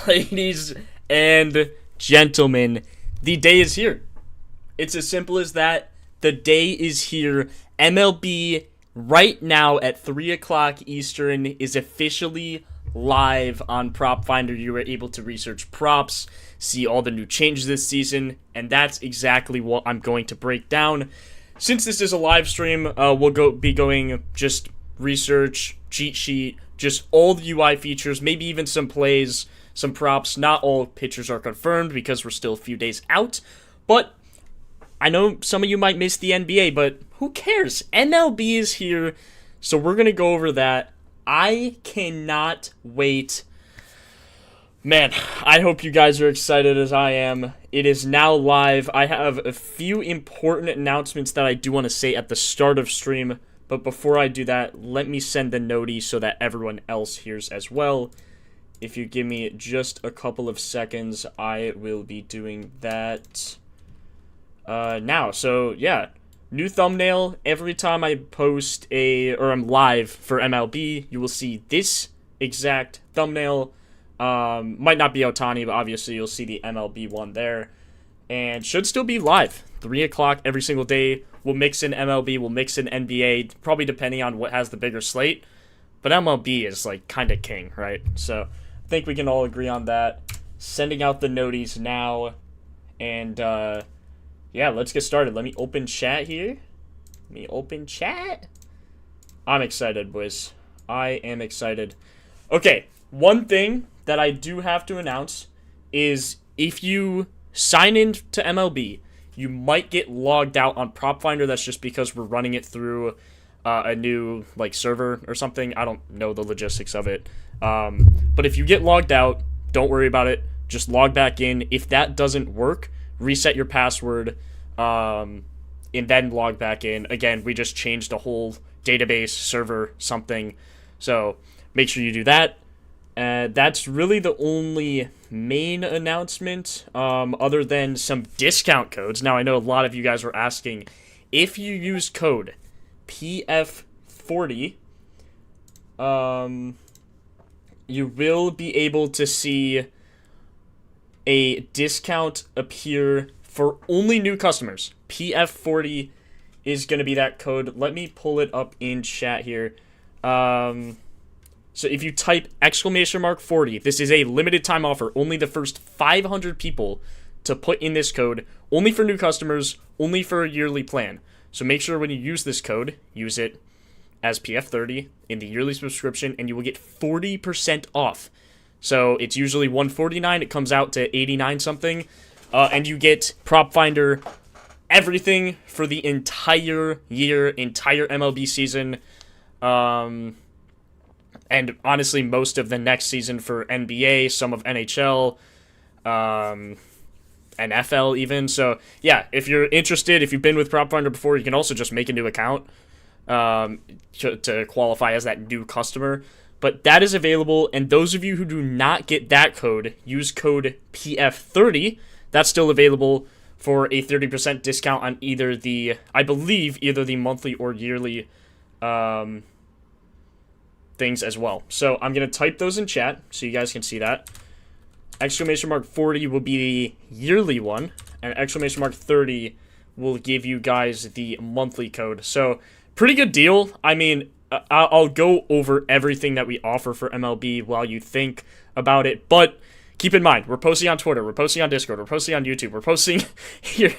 Ladies and gentlemen, the day is here. It's as simple as that. The day is here. MLB right now at 3 o'clock Eastern is officially live on Propfinder. You were able to research props, see all the new changes this season, and that's exactly what I'm going to break down. Since this is a live stream, we'll be going just research, cheat sheet, just all the UI features, maybe even some plays, some props. Not all pitchers are confirmed because we're still a few days out, but I know some of you might miss the NBA, but who cares? MLB is here, so we're going to go over that. I cannot wait. Man, I hope you guys are excited as I am. It is now live. I have a few important announcements that I do want to say at the start of stream, but before I do that, let me send the noti so that everyone else hears as well. If you give me just a couple of seconds, I will be doing that now. So, yeah, new thumbnail. Every time I post or I'm live for MLB, you will see this exact thumbnail. Might not be Ohtani, but obviously you'll see the MLB one there. And should still be live. 3 o'clock every single day. We'll mix in MLB, we'll mix in NBA, probably depending on what has the bigger slate. But MLB is, like, kind of king, right? So, I think we can all agree on that. Sending out the noties now. And, yeah, let's get started. Let me open chat here. I'm excited, boys. I am excited. Okay, one thing that I do have to announce is if you sign in to MLB, you might get logged out on Propfinder. That's just because we're running it through a new server or something. I don't know the logistics of it. But if you get logged out, don't worry about it. Just log back in. If that doesn't work, reset your password and then log back in. Again, we just changed the whole database, server, something. So make sure you do that. That's really the only main announcement, other than some discount codes. Now, I know a lot of you guys were asking, if you use code PF40, you will be able to see a discount appear for only new customers. PF40 is going to be that code. Let me pull it up in chat here. So if you type !40, this is a limited time offer. Only the first 500 people to put in this code. Only for new customers. Only for a yearly plan. So make sure when you use this code, use it as PF30 in the yearly subscription, and you will get 40% off. So it's usually $149. It comes out to $89 something. And you get Propfinder, everything for the entire year, entire MLB season. And honestly, most of the next season for NBA, some of NHL, NFL even. So, yeah, if you're interested, if you've been with Propfinder before, you can also just make a new account to qualify as that new customer. But that is available, and those of you who do not get that code, use code PF30. That's still available for a 30% discount on either the monthly or yearly things as well. So I'm going to type those in chat so you guys can see that. !40 will be the yearly one, and !30 will give you guys the monthly code. So pretty good deal. I mean, I'll go over everything that we offer for MLB while you think about it, but keep in mind, we're posting on Twitter, we're posting on Discord, we're posting on YouTube, we're posting here,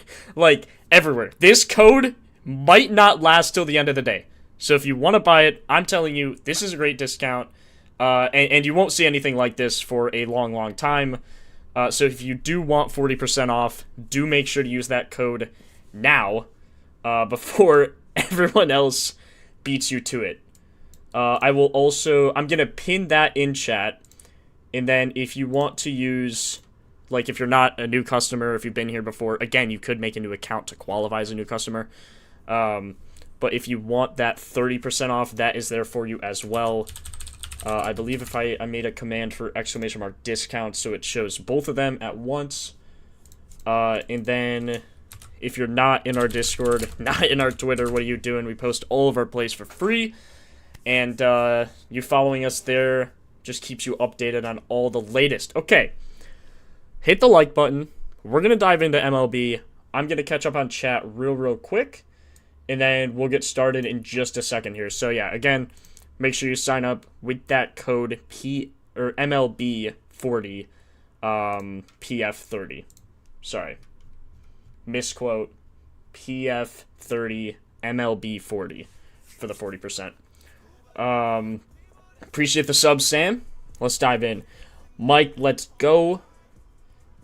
everywhere. This code might not last till the end of the day. So if you want to buy it, I'm telling you, this is a great discount, and you won't see anything like this for a long, long time. So if you do want 40% off, do make sure to use that code now, before everyone else beats you to it. I'm going to pin that in chat, and then if you want to use, if you're not a new customer, if you've been here before, again, you could make a new account to qualify as a new customer. But if you want that 30% off, that is there for you as well. I believe if I made a command for !discount, so it shows both of them at once. And then if you're not in our Discord, not in our Twitter, what are you doing? We post all of our plays for free. And you following us there Just keeps you updated on all the latest. Okay, hit the like button. We're going to dive into MLB. I'm going to catch up on chat real quick, and then we'll get started in just a second here. So yeah, again, make sure you sign up with that code MLB40, PF30. Sorry. Misquote. PF30 MLB40 for the 40%. Appreciate the sub, Sam. Let's dive in. Mike, let's go.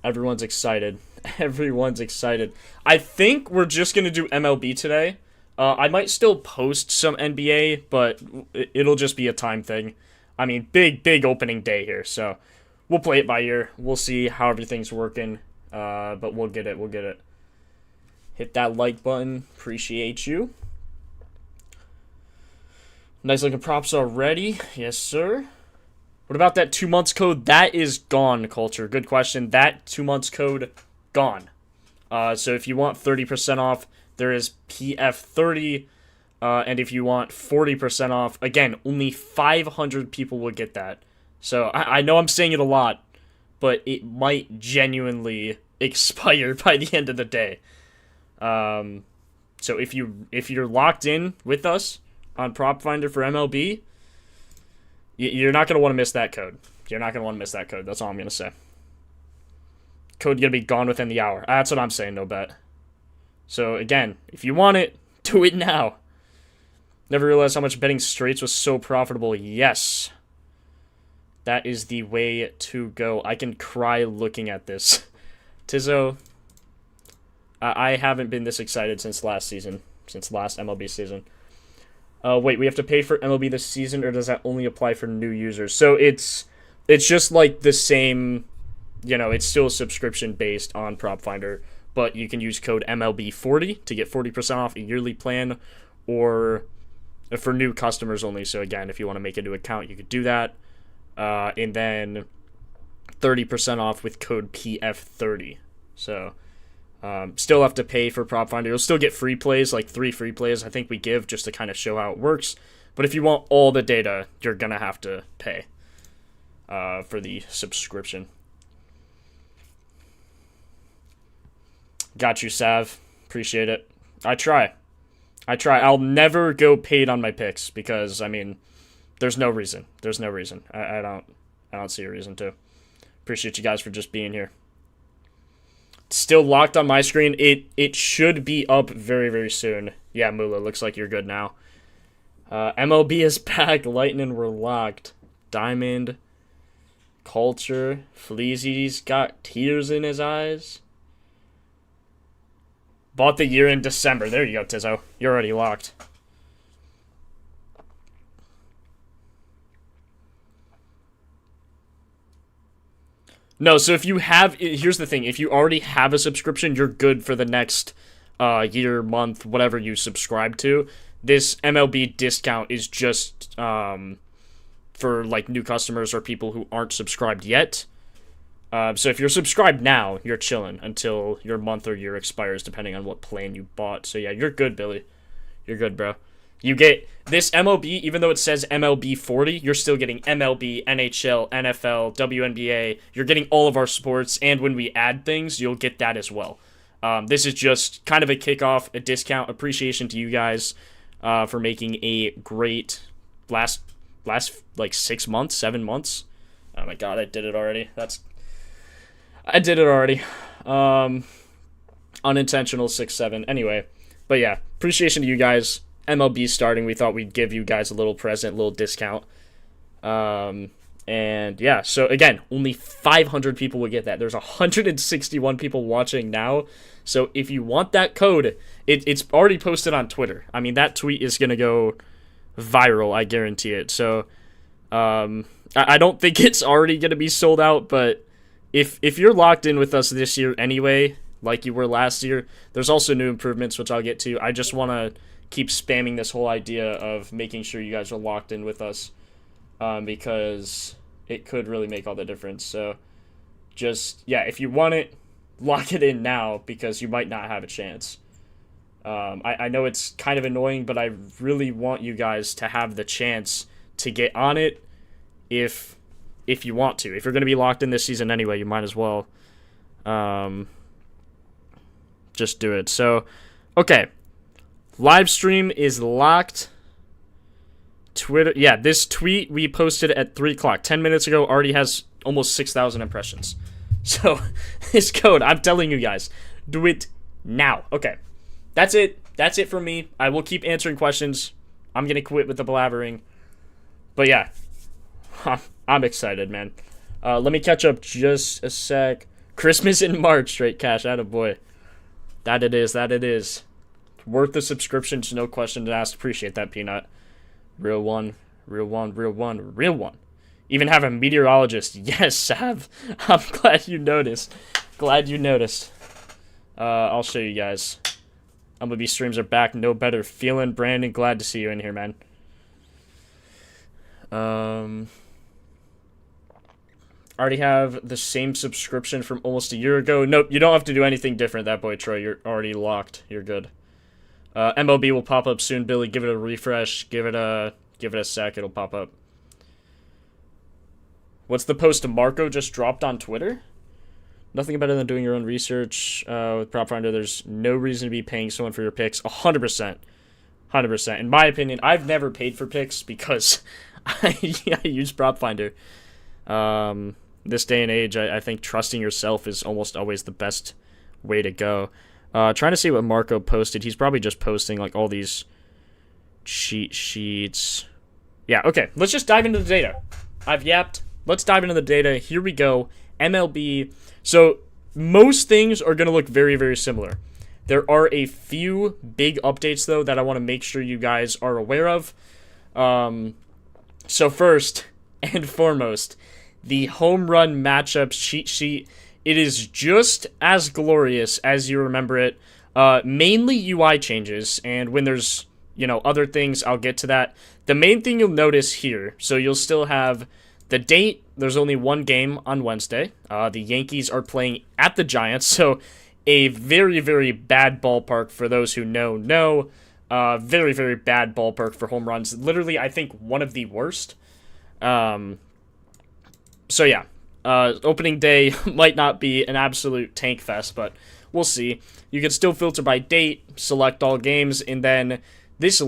Everyone's excited. Everyone's excited. I think we're just going to do MLB today. I might still post some NBA, but it'll just be a time thing. I mean, big opening day here, so we'll play it by ear. We'll see how everything's working, but we'll get it. Hit that like button. Appreciate you. Nice looking props already. Yes, sir. What about that 2 months code? That is gone, Culture. Good question. That 2 months code, gone. So if you want 30% off, there is PF30. And if you want 40% off, again, only 500 people will get that. So I know I'm saying it a lot, but it might genuinely expire by the end of the day. So if you're locked in with us on Propfinder for MLB, you're not gonna want to miss that code. You're not gonna want to miss that code. That's all I'm gonna say. Code gonna be gone within the hour. That's what I'm saying. No bet. So again, if you want it, do it now. Never realized how much betting straights was so profitable. Yes, that is the way to go. I can cry looking at this. Tizzo, I haven't been this excited since last season, since last MLB season. Wait, we have to pay for MLB this season, or does that only apply for new users? So it's just like the same, it's still subscription based on Propfinder, but you can use code MLB40 to get 40% off a yearly plan, or for new customers only. So again, if you want to make a new account, you could do that, and then 30% off with code PF30. So still have to pay for Propfinder. You'll still get free plays, like 3 free plays I think we give, just to kind of show how it works. But if you want all the data, you're going to have to pay for the subscription. Got you, Sav. Appreciate it. I try. I'll never go paid on my picks because, I mean, there's no reason. I don't see a reason to. Appreciate you guys for just being here. Still locked on my screen. It should be up very soon. Yeah, Mula, looks like you're good now. MLB is back. Lightning were locked. Diamond. Culture. Fleazy's got tears in his eyes. Bought the year in December. There you go, Tizzo. You're already locked. No, so if you have, here's the thing, if you already have a subscription, you're good for the next year, month, whatever you subscribe to. This MLB discount is just for like new customers or people who aren't subscribed yet. So if you're subscribed now, you're chilling until your month or year expires, depending on what plan you bought. So yeah, you're good, Billy. You're good, bro. You get this MLB, even though it says MLB 40, you're still getting MLB, NHL, NFL, WNBA. You're getting all of our sports, and when we add things, you'll get that as well. This is just kind of a kickoff, a discount, appreciation to you guys for making a great last like 6 months, 7 months. Oh my god, I did it already. I did it already. Unintentional 6-7. Anyway, but yeah, appreciation to you guys. MLB starting, we thought we'd give you guys a little present, little discount. And yeah, so again, only 500 people would get that. There's 161 people watching now. So if you want that code, it's already posted on Twitter. I mean, that tweet is going to go viral, I guarantee it. So I don't think it's already going to be sold out, but if you're locked in with us this year anyway, like you were last year, there's also new improvements, which I'll get to. I just want to keep spamming this whole idea of making sure you guys are locked in with us, because it could really make all the difference. So just, yeah, if you want it, lock it in now, because you might not have a chance. I know it's kind of annoying, but I really want you guys to have the chance to get on it if if you want to. If you're going to be locked in this season anyway, you might as well just do it. So, okay. Live stream is locked. Twitter, yeah, this tweet we posted at 3 o'clock 10 minutes ago already has almost 6,000 impressions. So, this code, I'm telling you guys, do it now. Okay, that's it. That's it for me. I will keep answering questions. I'm going to quit with the blabbering. But yeah, I'm excited, man. Let me catch up just a sec. Christmas in March, straight cash, attaboy. That it is. Worth the subscription, no question asked. Appreciate that, Peanut. Real one. Even have a meteorologist. Yes, Sav. I'm glad you noticed. I'll show you guys. MLB streams are back. No better feeling. Brandon, glad to see you in here, man. Already have the same subscription from almost a year ago. Nope, you don't have to do anything different, that boy, Troy. You're already locked. You're good. MLB will pop up soon, Billy. Give it a refresh. Give it a sec. It'll pop up. What's the post Marco just dropped on Twitter? Nothing better than doing your own research. With Propfinder, there's no reason to be paying someone for your picks. 100%. 100%. In my opinion, I've never paid for picks because I use Propfinder. This day and age, I think trusting yourself is almost always the best way to go. Trying to see what Marco posted. He's probably just posting like all these cheat sheets. Yeah, okay. Let's just dive into the data. I've yapped. Let's dive into the data. Here we go. MLB. So most things are going to look very, very similar. There are a few big updates, though, that I want to make sure you guys are aware of. So first and foremost, the home run matchups cheat sheet. It is just as glorious as you remember it. Mainly UI changes, and when there's, other things, I'll get to that. The main thing you'll notice here, so you'll still have the date. There's only one game on Wednesday. The Yankees are playing at the Giants, so a very, very bad ballpark for those who know. Very, very bad ballpark for home runs. Literally, I think one of the worst. So yeah, opening day might not be an absolute tank fest, but we'll see. You can still filter by date, select all games, and then this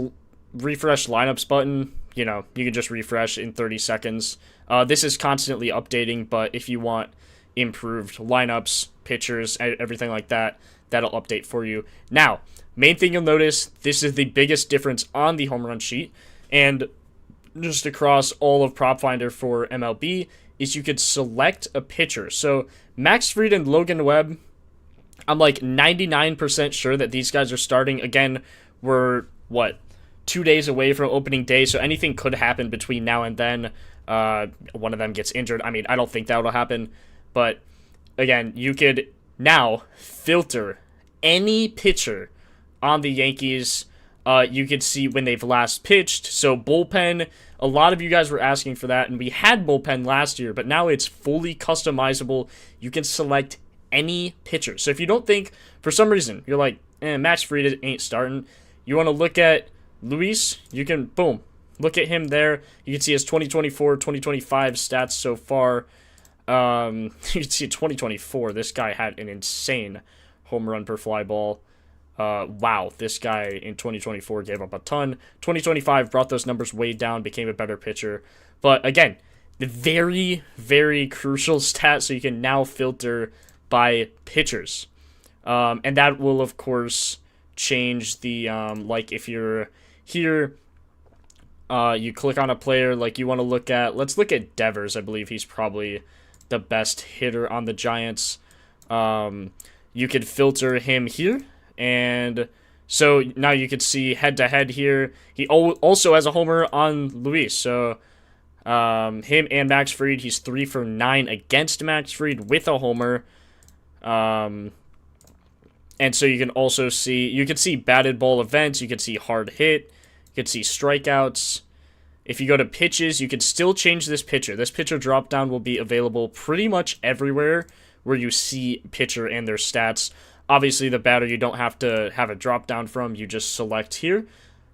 refresh lineups button, you can just refresh in 30 seconds. This is constantly updating, but if you want improved lineups, pitchers, everything like that, that'll update for you. Now, main thing you'll notice, this is the biggest difference on the home run sheet, and just across all of Propfinder for MLB, is you could select a pitcher. So Max Fried and Logan Webb, I'm like 99% sure that these guys are starting. Again, we're, 2 days away from opening day, so anything could happen between now and then. One of them gets injured. I mean, I don't think that will happen. But, again, you could now filter any pitcher on the Yankees. You could see when they've last pitched. So bullpen, a lot of you guys were asking for that, and we had bullpen last year, but now it's fully customizable. You can select any pitcher. So if you don't think, for some reason, you're like, Max Fried ain't starting, you want to look at Luis, you can, boom, look at him there. You can see his 2024, 2025 stats so far. You can see 2024, this guy had an insane home run per fly ball. Wow, this guy in 2024 gave up a ton. 2025 brought those numbers way down, became a better pitcher. But again, the very, very crucial stat, so you can now filter by pitchers. And that will, of course, change the, like if you're here, you click on a player, like you want to look at, let's look at Devers. I believe he's probably the best hitter on the Giants. You could filter him here. And so now you can see head-to-head here. He also has a homer on Luis. So him and Max Fried, he's 3 for 9 against Max Fried with a homer. And so you can also see, you can see batted ball events. You can see hard hit. You can see strikeouts. If you go to pitches, you can still change this pitcher. This pitcher drop-down will be available pretty much everywhere where you see pitcher and their stats. Obviously, the batter you don't have to have a drop-down from. You just select here.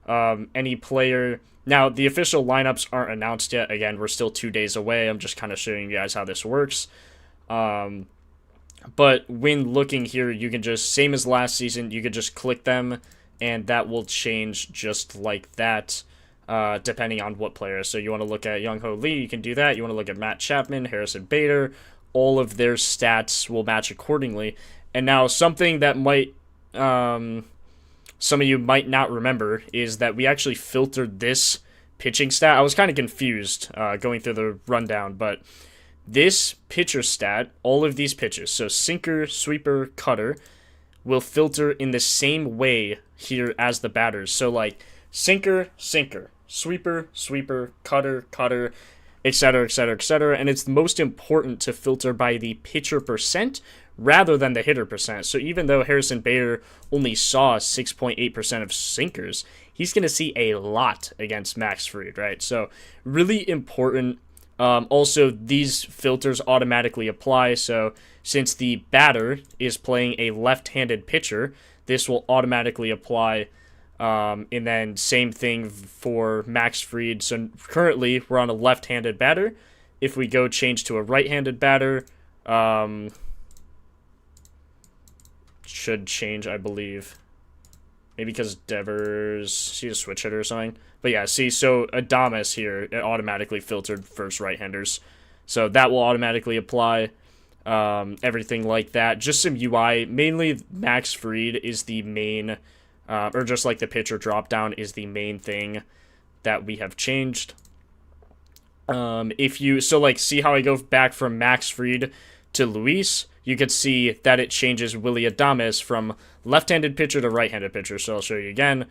Any player. Now, the official lineups aren't announced yet. Again, we're still 2 days away. I'm just kind of showing you guys how this works. But when looking here, you can just, same as last season, you could just click them, and that will change just like that, depending on what player. So you want to look at Young-Ho Lee, you can do that. You want to look at Matt Chapman, Harrison Bader. All of their stats will match accordingly. And now something that might, some of you might not remember, is that we actually filtered this pitching stat. I was kind of confused going through the rundown, but this pitcher stat, all of these pitches, so sinker, sweeper, cutter, will filter in the same way here as the batters. So like sinker, sinker, sweeper, sweeper, cutter, cutter, etc., etc., etc. And it's most important to filter by the pitcher percent rather than the hitter percent. So even though Harrison Bader only saw 6.8% of sinkers, he's going to see a lot against Max Fried, right? So really important. Also, these filters automatically apply, so since the batter is playing a left-handed pitcher, this will automatically apply, and then same thing for Max Fried. So currently, we're on a left-handed batter. If we go change to a right-handed batter, should change, I believe. Maybe because Devers, she's a switch hitter or something. But yeah, see, so Adames here, it automatically filtered first right-handers. So that will automatically apply, everything like that. Just some UI, mainly Max Fried is the main, or just like the pitcher drop-down is the main thing that we have changed. If you, so like, see how I go back from Max Fried to Luis? You could see that it changes Willy Adames from left-handed pitcher to right-handed pitcher. So I'll show you again.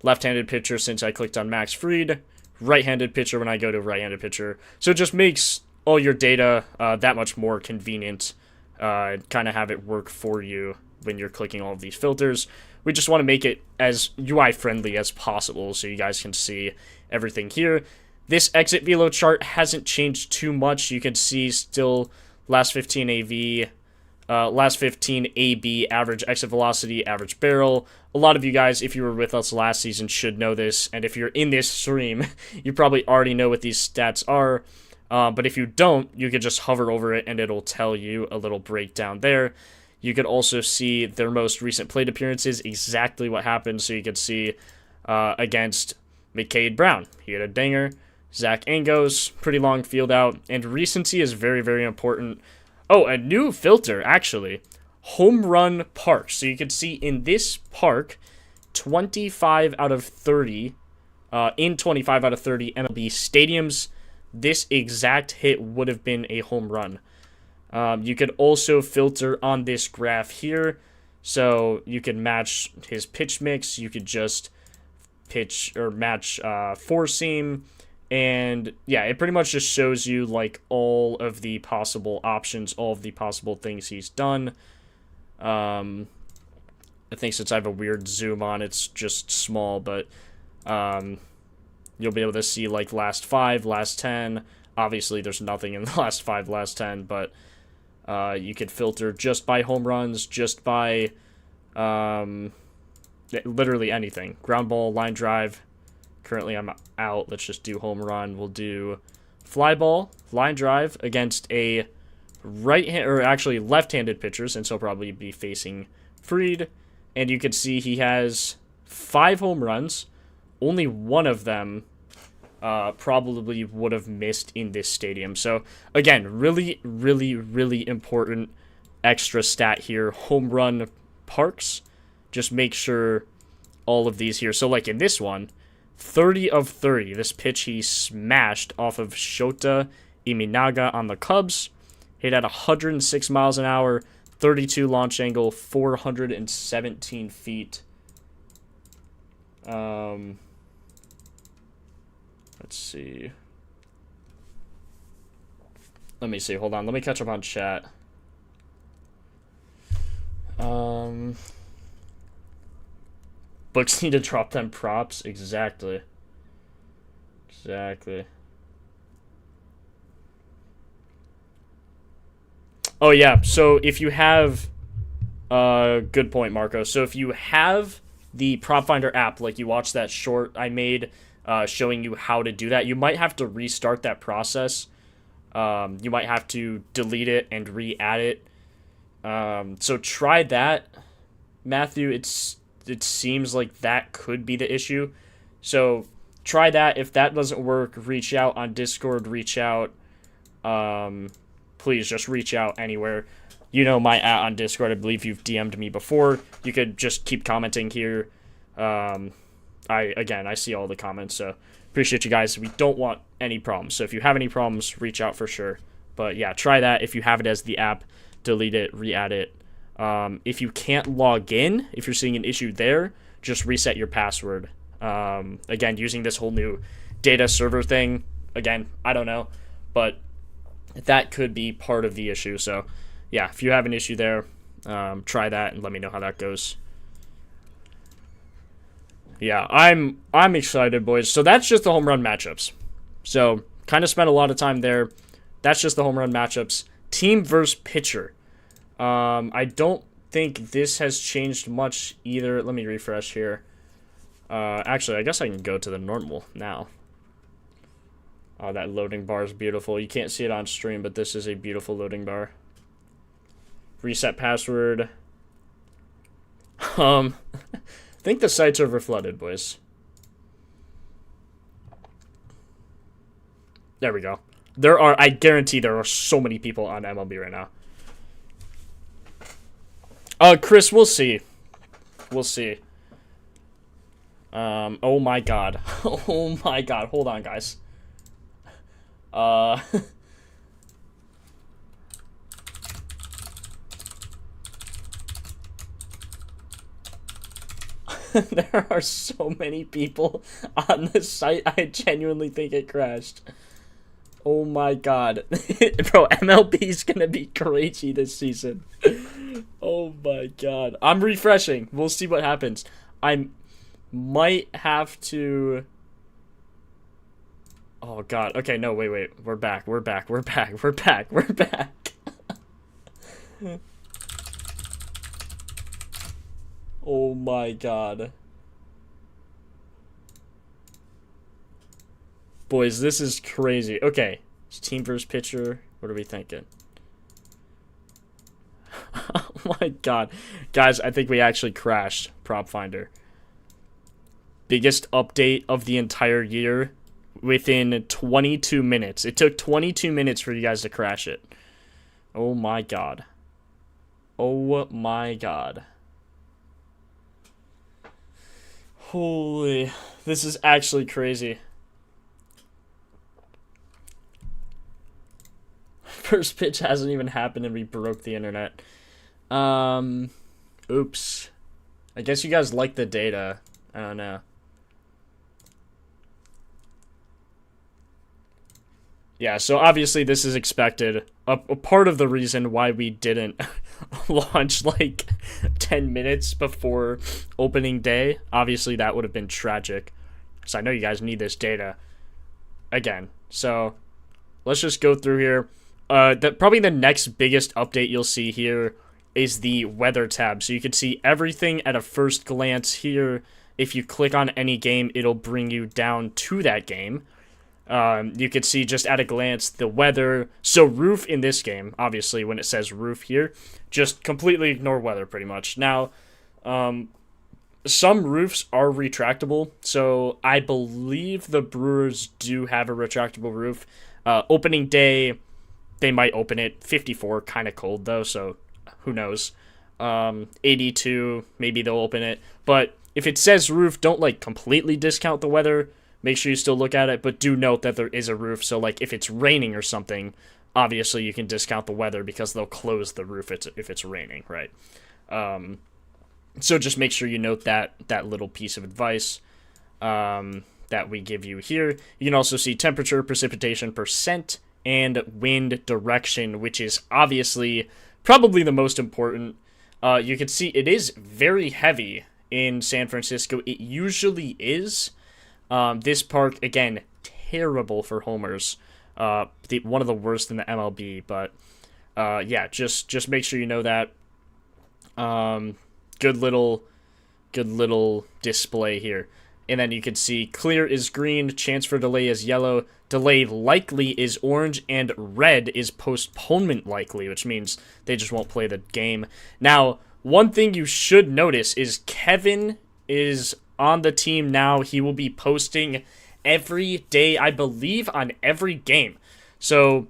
Left-handed pitcher since I clicked on Max Fried. Right-handed pitcher when I go to right-handed pitcher. So it just makes all your data that much more convenient. Kind of have it work for you when you're clicking all of these filters. We just want to make it as UI-friendly as possible so you guys can see everything here. This exit velo chart hasn't changed too much. You can see still last 15 AV, last 15 AB, average exit velocity, average barrel. A lot of you guys, if you were with us last season, should know this. And if you're in this stream, you probably already know what these stats are. But if you don't, you could just hover over it and it'll tell you a little breakdown there. You could also see their most recent plate appearances, exactly what happened. So you could see against McCade Brown, he had a dinger. Zach Angos, pretty long field out. And recency is very, very important. Oh, a new filter, actually. Home run park. So you can see in this park, 25 out of 30, in 25 out of 30 MLB stadiums, this exact hit would have been a home run. You could also filter on this graph here. So you could match his pitch mix. You could just pitch or match four seam. And yeah, it pretty much just shows you like all of the possible options, all of the possible things he's done. I think since I have a weird zoom on, it's just small, but you'll be able to see like last 5, last 10. Obviously, there's nothing in the last 5, last 10, but you could filter just by home runs, just by literally anything. Ground ball, line drive. Currently, I'm out. Let's just do home run. We'll do fly ball, line drive against a left-handed pitcher, since he'll probably be facing Fried. And you can see he has 5 home runs. Only one of them probably would have missed in this stadium. So, again, really, really, really important extra stat here. Home run parks. Just make sure all of these here. So, like in this one, 30 of 30. This pitch he smashed off of Shota Iminaga on the Cubs. Hit at 106 miles an hour, 32 launch angle, 417 feet. Let's see. Let me see. Hold on. Let me catch up on chat. Books need to drop them props. Exactly. Oh, yeah. So if you have... good point, Marco. So if you have the Propfinder app, like you watched that short I made showing you how to do that, you might have to restart that process. You might have to delete it and re-add it. So try that, Matthew. It seems like that could be the issue. So try that. If that doesn't work, reach out on Discord. Reach out. Please just reach out anywhere. You know my on Discord. I believe you've DM'd me before. You could just keep commenting here. I see all the comments, so appreciate you guys. We don't want any problems. So if you have any problems, reach out for sure. But yeah, try that. If you have it as the app, delete it, re-add it. If you can't log in, if you're seeing an issue there, just reset your password. Again, using this whole new data server thing, again, I don't know, but that could be part of the issue. So yeah, if you have an issue there, try that and let me know how that goes. Yeah, I'm excited, boys. So that's just the home run matchups. So kind of spent a lot of time there. That's just the home run matchups. Team versus pitcher. I don't think this has changed much either. Let me refresh here. Actually, I guess I can go to the normal now. Oh, that loading bar is beautiful. You can't see it on stream, but this is a beautiful loading bar. Reset password. I think the site's over flooded, boys. There we go. I guarantee there are so many people on MLB right now. Chris, we'll see. We'll see. Oh my god. Oh my god. Hold on, guys. There are so many people on the site. I genuinely think it crashed. Oh my god. Bro, MLB's gonna be crazy this season. Oh my god. I'm refreshing. We'll see what happens. I might have to... Oh god. Okay, no, wait. We're back. Oh my god. Boys, this is crazy. Okay. It's team versus pitcher. What are we thinking? Oh my god. Guys, I think we actually crashed Propfinder. Biggest update of the entire year within 22 minutes. It took 22 minutes for you guys to crash it. Oh my god. Oh my god. Holy, this is actually crazy. First pitch hasn't even happened and we broke the internet. Oops. I guess you guys like the data. I don't know. Yeah, so obviously this is expected. A part of the reason why we didn't launch like 10 minutes before opening day, obviously that would have been tragic. So I know you guys need this data again. So let's just go through here. Probably the next biggest update you'll see here is the weather tab. So you can see everything at a first glance here. If you click on any game, it'll bring you down to that game. You can see just at a glance the weather. So roof in this game, obviously when it says roof here, just completely ignore weather pretty much. Now, some roofs are retractable. So I believe the Brewers do have a retractable roof. Opening day, they might open it. 54, kind of cold though, so who knows. 82, maybe they'll open it. But if it says roof, don't like completely discount the weather. Make sure you still look at it, but do note that there is a roof. So, like, if it's raining or something, obviously you can discount the weather because they'll close the roof if it's raining, right? So just make sure you note that little piece of advice that we give you here. You can also see temperature, precipitation, percent, and wind direction, which is obviously probably the most important. You can see it is very heavy in San Francisco. It usually is. This park, again, terrible for homers. One of the worst in the MLB, but yeah, just make sure you know that. Good little good little display here. And then you can see clear is green, chance for delay is yellow, delay likely is orange, and red is postponement likely, which means they just won't play the game. Now, one thing you should notice is Kevin is on the team now. He will be posting every day, I believe, on every game. So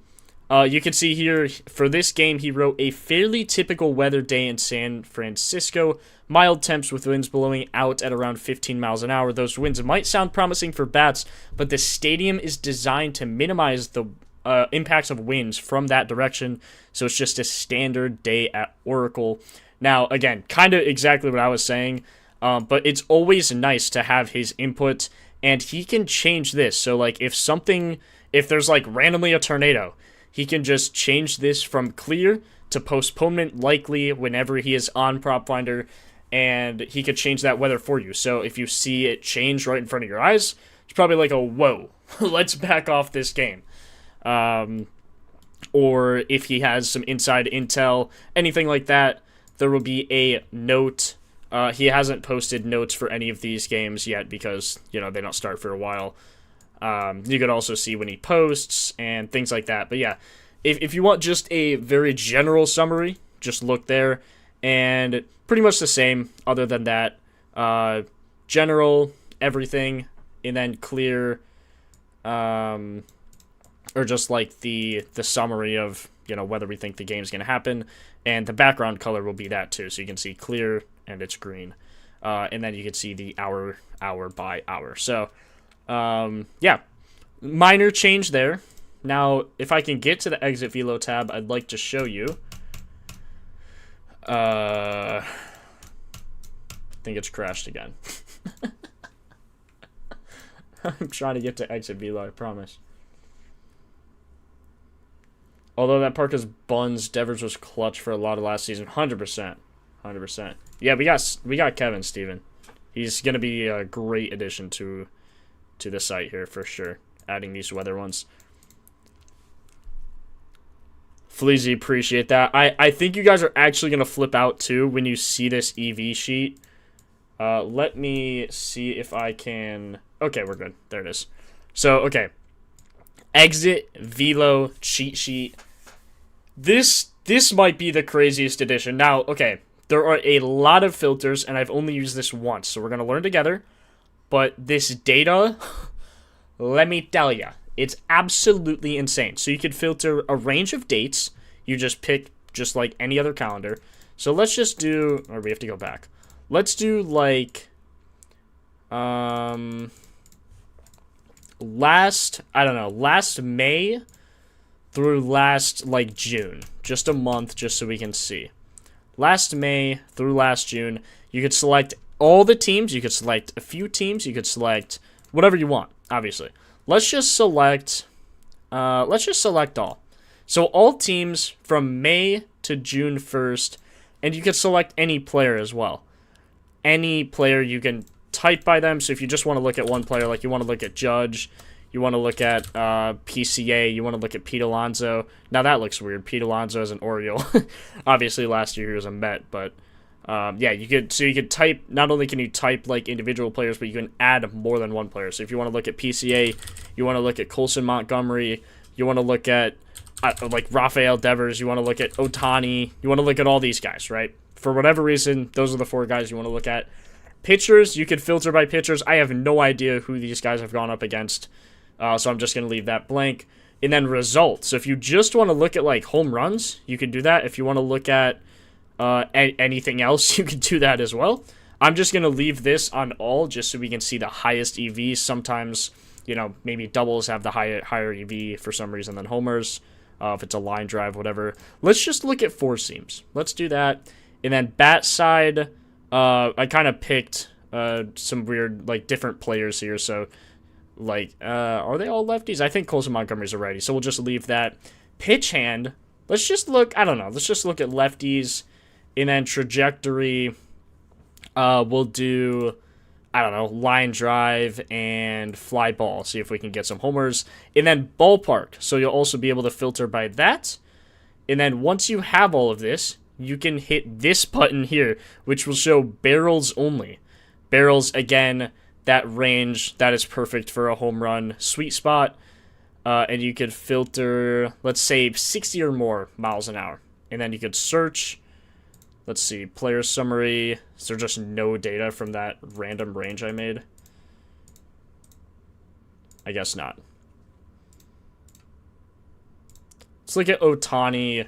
you can see here, for this game, he wrote a fairly typical weather day in San Francisco. Mild temps with winds blowing out at around 15 miles an hour. Those winds might sound promising for bats, but the stadium is designed to minimize the impacts of winds from that direction, so it's just a standard day at Oracle. Now, again, kind of exactly what I was saying, but it's always nice to have his input, and he can change this. So, like, if there's, like, randomly a tornado, he can just change this from clear to postponement likely whenever he is on Propfinder, and he could change that weather for you. So if you see it change right in front of your eyes, it's probably like a, whoa, let's back off this game. Or if he has some inside intel, anything like that, there will be a note. He hasn't posted notes for any of these games yet because, they don't start for a while. You could also see when he posts and things like that. But yeah, if you want just a very general summary, just look there. And pretty much the same other than that. General, everything, and then clear, or just like the summary of, whether we think the game's going to happen. And the background color will be that too. So you can see clear and it's green. And then you can see the hour by hour. So, yeah, minor change there. Now, if I can get to the exit velo tab, I'd like to show you. I think it's crashed again. I'm trying to get to exit velo, I promise. Although that Parker's buns, Devers was clutch for a lot of last season. 100%. 100%. Yeah, we got Kevin, Steven. He's going to be a great addition to the site here for sure. Adding these weather ones. Fleazy, appreciate that. I think you guys are actually going to flip out too when you see this EV sheet. Let me see if I can... Okay, we're good. There it is. So, okay. Exit velo cheat sheet. This might be the craziest addition. Now, okay, there are a lot of filters, and I've only used this once, so we're going to learn together. But this data, let me tell you, it's absolutely insane. So you could filter a range of dates. You just pick just like any other calendar. So let's just do, or we have to go back. Let's do like, last May through last like June. Just a month, just so we can see. Last May through last June. You could select all the teams. You could select a few teams. You could select whatever you want, obviously. Let's just select all. So all teams from May to June 1st, and you can select any player as well. Any player, you can type by them. So if you just want to look at one player, like you want to look at Judge, you want to look at PCA, you want to look at Pete Alonso. Now that looks weird. Pete Alonso is an Oriole. Obviously last year he was a Met, but yeah, you could type, not only can you type like individual players, but you can add more than one player. So if you want to look at PCA, you want to look at Colson Montgomery, you want to look at like Rafael Devers, you want to look at Ohtani, you want to look at all these guys, right? For whatever reason, those are the 4 guys you want to look at. Pitchers, you could filter by pitchers. I have no idea who these guys have gone up against, so I'm just going to leave that blank. And then results. So if you just want to look at like home runs, you can do that. If you want to look at anything else, you can do that as well. I'm just going to leave this on all just so we can see the highest EV. Sometimes, maybe doubles have the higher EV for some reason than homers. If it's a line drive, whatever. Let's just look at 4 seams. Let's do that. And then bat side, I kind of picked some weird, like, different players here. So, like, are they all lefties? I think Colson Montgomery's a righty, so we'll just leave that. Pitch hand, let's just look, I don't know, let's just look at lefties. And then trajectory, we'll do, I don't know, line drive and fly ball. See if we can get some homers. And then ballpark. So you'll also be able to filter by that. And then once you have all of this, you can hit this button here, which will show barrels only. Barrels, again, that range, that is perfect for a home run sweet spot. And you could filter, let's say, 60 or more miles an hour. And then you could search. Let's see, player summary. Is there just no data from that random range I made? I guess not. Let's look at Ohtani.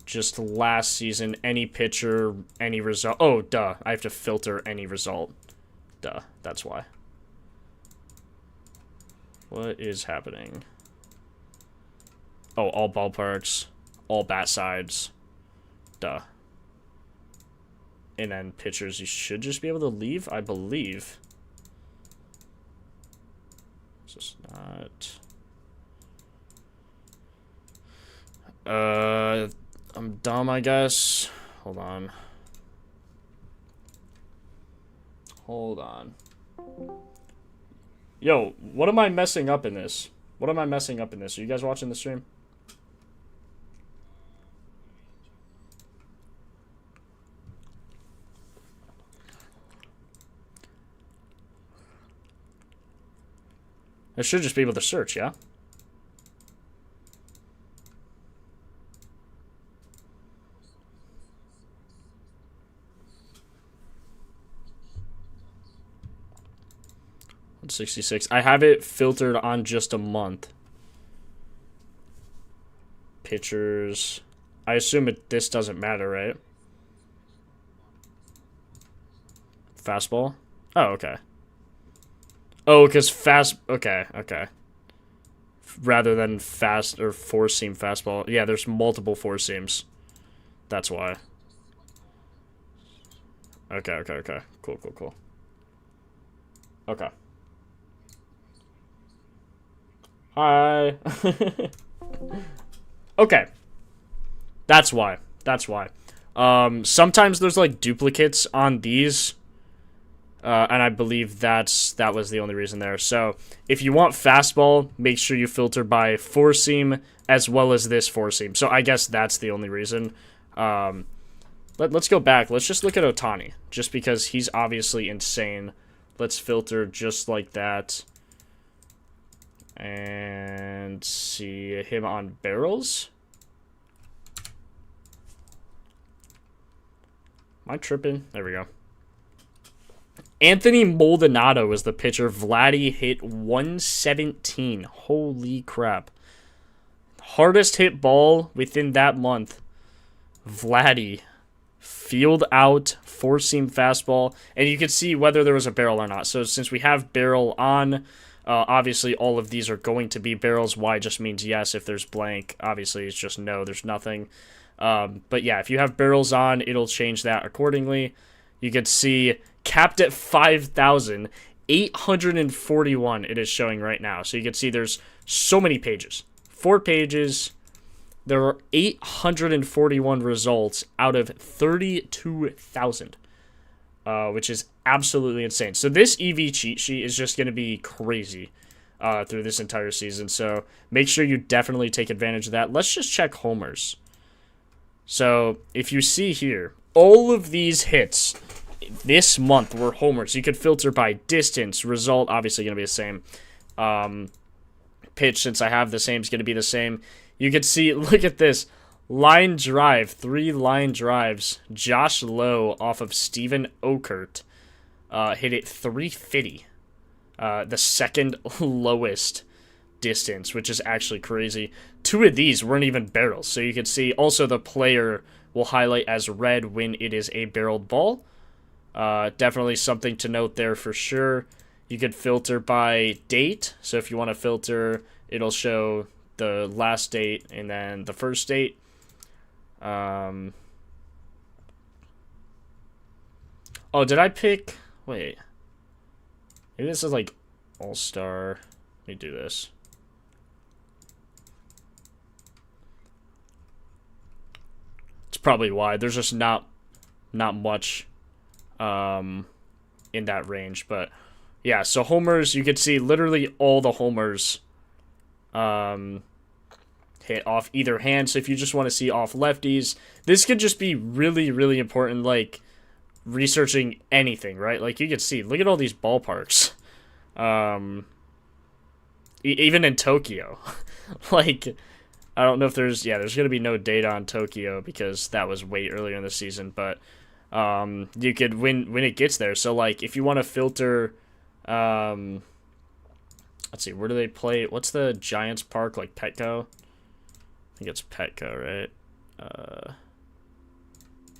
Just last season, any pitcher, any result. Oh, duh. I have to filter any result. Duh. That's why. What is happening? Oh, all ballparks. All bat sides. Duh. And then pitchers, you should just be able to leave, I believe. Is this not... I'm dumb, I guess. Hold on. Hold on. Yo, what am I messing up in this? What am I messing up in this? Are you guys watching the stream? I should just be able to search, yeah? $166. I have it filtered on just a month. Pitchers. I assume this doesn't matter, right? Fastball? Oh, okay. Oh, because fast... Okay, okay. Rather than fast or four-seam fastball. Yeah, there's multiple four-seams. That's why. Okay, okay, okay. Cool, cool, cool. Okay. Hi. Okay. That's why. That's why. Sometimes there's like duplicates on these. And I believe that was the only reason there. So if you want fastball, make sure you filter by four seam as well as this four seam. So I guess that's the only reason. Let's go back. Let's just look at Ohtani, just because he's obviously insane. Let's filter just like that. And see him on barrels. Am I tripping? There we go. Anthony Maldonado was the pitcher. Vladdy hit 117. Holy crap. Hardest hit ball within that month. Vladdy. Field out, four-seam fastball. And you can see whether there was a barrel or not. So since we have barrel on, obviously all of these are going to be barrels. Y just means yes. If there's blank, obviously it's just no, there's nothing. But yeah, if you have barrels on, it'll change that accordingly. You can see capped at 5,841 it is showing right now. So you can see there's so many pages. 4 pages. There are 841 results out of 32,000, which is absolutely insane. So this EV cheat sheet is just going to be crazy through this entire season. So make sure you definitely take advantage of that. Let's just check homers. So if you see here, all of these hits this month were homers. You could filter by distance. Result, obviously going to be the same. Pitch, since I have the same, is going to be the same. You can see, look at this. Line drive, 3 line drives. Josh Lowe off of Steven Okert hit it 350. The second lowest distance, which is actually crazy. 2 of these weren't even barrels. So you can see also the player will highlight as red when it is a barreled ball. Definitely something to note there for sure. You could filter by date. So if you want to filter, it'll show the last date and then the first date. Oh, did I pick... Wait. Maybe this is like All-Star. Let me do this. It's probably why. There's just not much in that range. But yeah, so homers, you can see literally all the homers hit off either hand. So if you just want to see off lefties, this could just be really, really important. Like, researching anything, right? Like, you can see, look at all these ballparks. Even in Tokyo. Like, I don't know if there's going to be no data on Tokyo because that was way earlier in the season, but you could when it gets there. So, like, if you want to filter, let's see, where do they play? What's the Giants park, like Petco? I think it's Petco, right?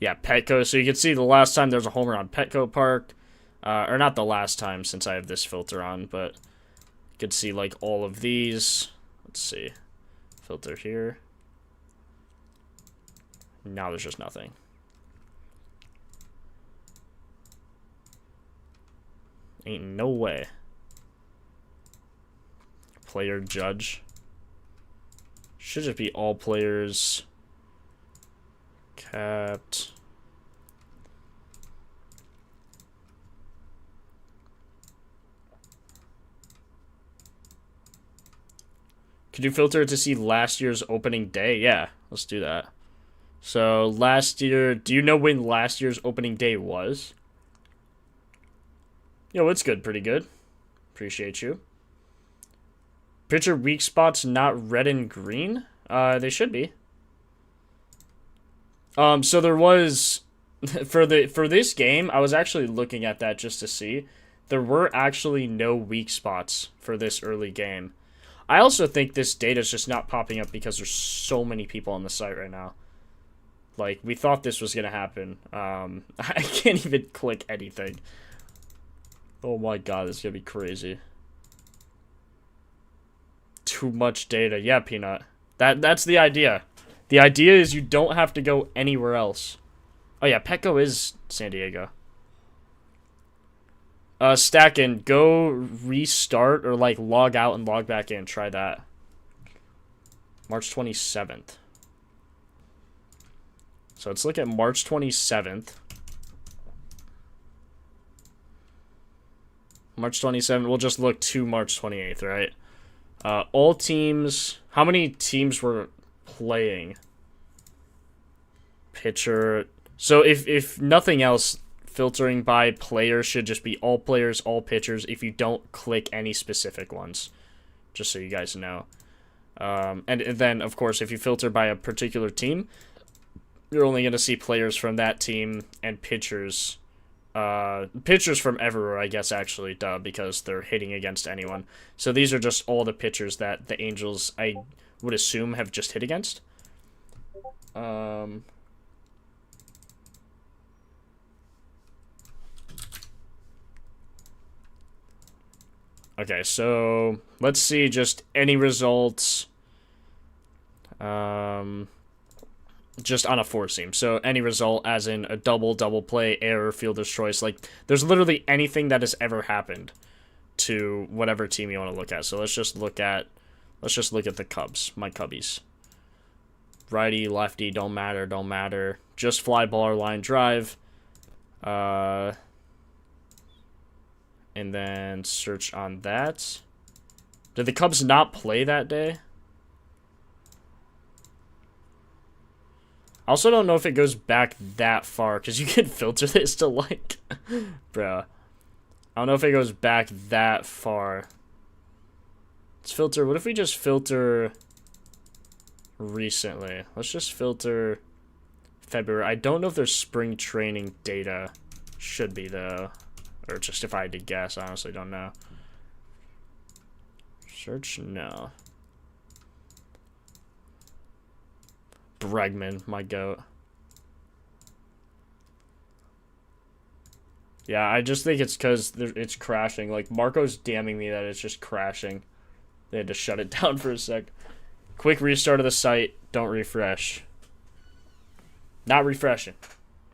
Yeah, Petco. So you can see the last time there's a homer on Petco Park, or not the last time since I have this filter on, but you can see like all of these. Let's see, filter here. Now there's just nothing. Ain't no way. Player judge. Should just be all players. Capped. Could you filter it to see last year's opening day? Yeah, let's do that. So last year, do you know when last year's opening day was? Yo, it's good, pretty good. Appreciate you. Pitcher weak spots not red and green? They should be. So there was for this game, I was actually looking at that just to see. There were actually no weak spots for this early game. I also think this data is just not popping up because there's so many people on the site right now. Like, we thought this was gonna happen. I can't even click anything. Oh my god, this is gonna be crazy. Too much data. Yeah, Peanut. That's the idea. The idea is you don't have to go anywhere else. Oh yeah, Petco is San Diego. Stackin', go restart or like log out and log back in. Try that. March 27th. So let's look at March 27th. March 27th, we'll just look to March 28th, right? All teams, how many teams were playing? Pitcher. So if nothing else, filtering by player should just be all players, all pitchers, if you don't click any specific ones. Just so you guys know. And then, of course, if you filter by a particular team, you're only going to see players from that team and pitchers. Pitchers from everywhere, I guess, actually, duh, because they're hitting against anyone. So these are just all the pitchers that the Angels, I would assume, have just hit against. Okay, so let's see just any results. Just on a four seam. So any result as in a double play, error, fielder's choice. Like, there's literally anything that has ever happened to whatever team you want to look at. So let's just look at the Cubs, my Cubbies. Righty, lefty, don't matter. Just fly ball or line drive. And then search on that. Did the Cubs not play that day? I also don't know if it goes back that far, because you can filter this to, like... Bruh. I don't know if it goes back that far. Let's filter... What if we just filter... recently? Let's just filter... February. I don't know if there's spring training data. Should be, though. Or just if I had to guess, I honestly don't know. Search? No. Bregman, my goat. Yeah, I just think it's because it's crashing. Like, Marco's damning me that it's just crashing. They had to shut it down for a sec. Quick restart of the site. Don't refresh. Not refreshing.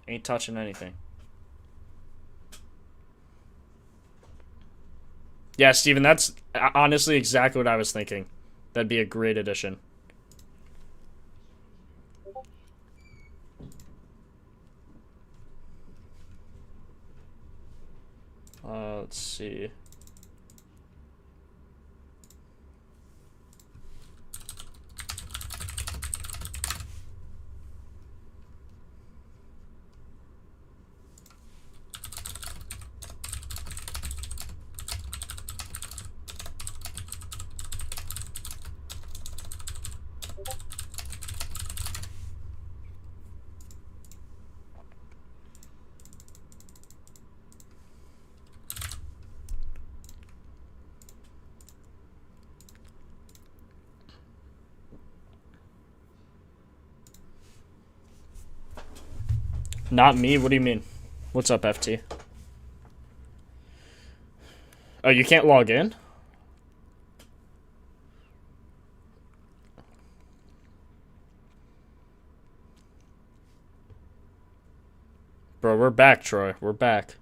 Ain't touching anything. Yeah, Steven, that's honestly exactly what I was thinking. That'd be a great addition. Let's see. Not me? What do you mean? What's up, FT? Oh, you can't log in? Bro, we're back, Troy. We're back.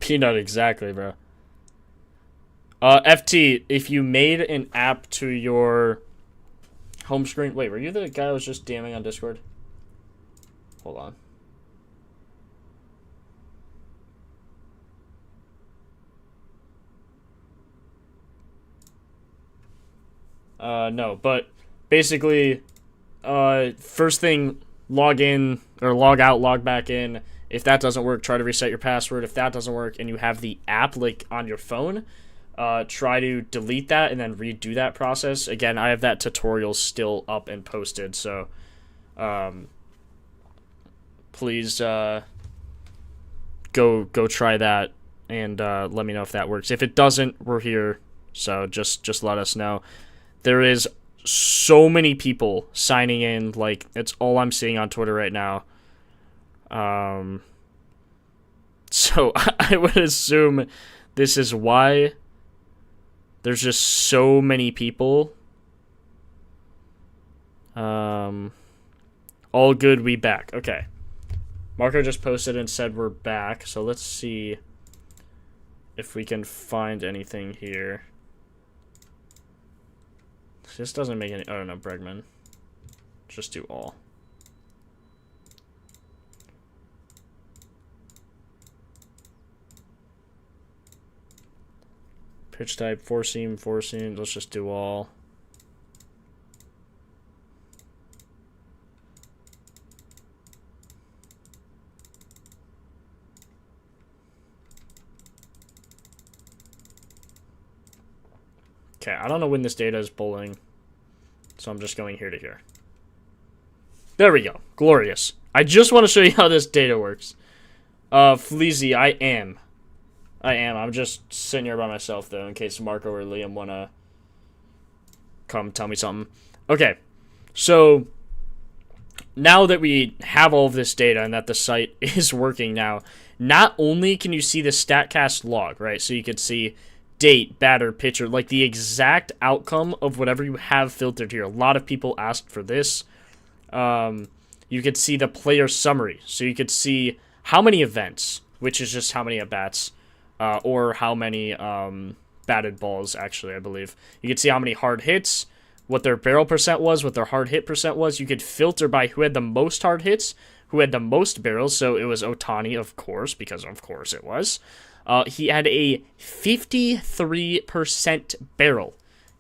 Peanut, exactly, bro. FT, if you made an app to your home screen... Wait, were you the guy who was just DMing on Discord? Hold on. No, but basically, first thing, log in, or log out, log back in. If that doesn't work, try to reset your password. If that doesn't work and you have the app, like, on your phone, try to delete that and then redo that process. Again, I have that tutorial still up and posted, so please go try that and let me know if that works. If it doesn't, we're here, so just let us know. There is so many people signing in, like, it's all I'm seeing on Twitter right now. So I would assume this is why there's just so many people. All good, we back. Okay. Marco just posted and said we're back, so let's see if we can find anything here. This doesn't make any... Oh, no, Bregman. Just do all. Pitch type, four seam. Let's just do all. Okay, I don't know when this data is pulling, so I'm just going here to here. There we go. Glorious. I just want to show you how this data works. Fleazy, I am. I'm just sitting here by myself, though, in case Marco or Liam want to come tell me something. Okay, so now that we have all of this data and that the site is working now, not only can you see the StatCast log, right? So you could see date, batter, pitcher, like the exact outcome of whatever you have filtered here. A lot of people asked for this. You could see the player summary. So you could see how many events, which is just how many at-bats, or how many batted balls, actually, I believe. You could see how many hard hits, what their barrel percent was, what their hard hit percent was. You could filter by who had the most hard hits, who had the most barrels. So it was Ohtani, of course, because of course it was. He had a 53% barrel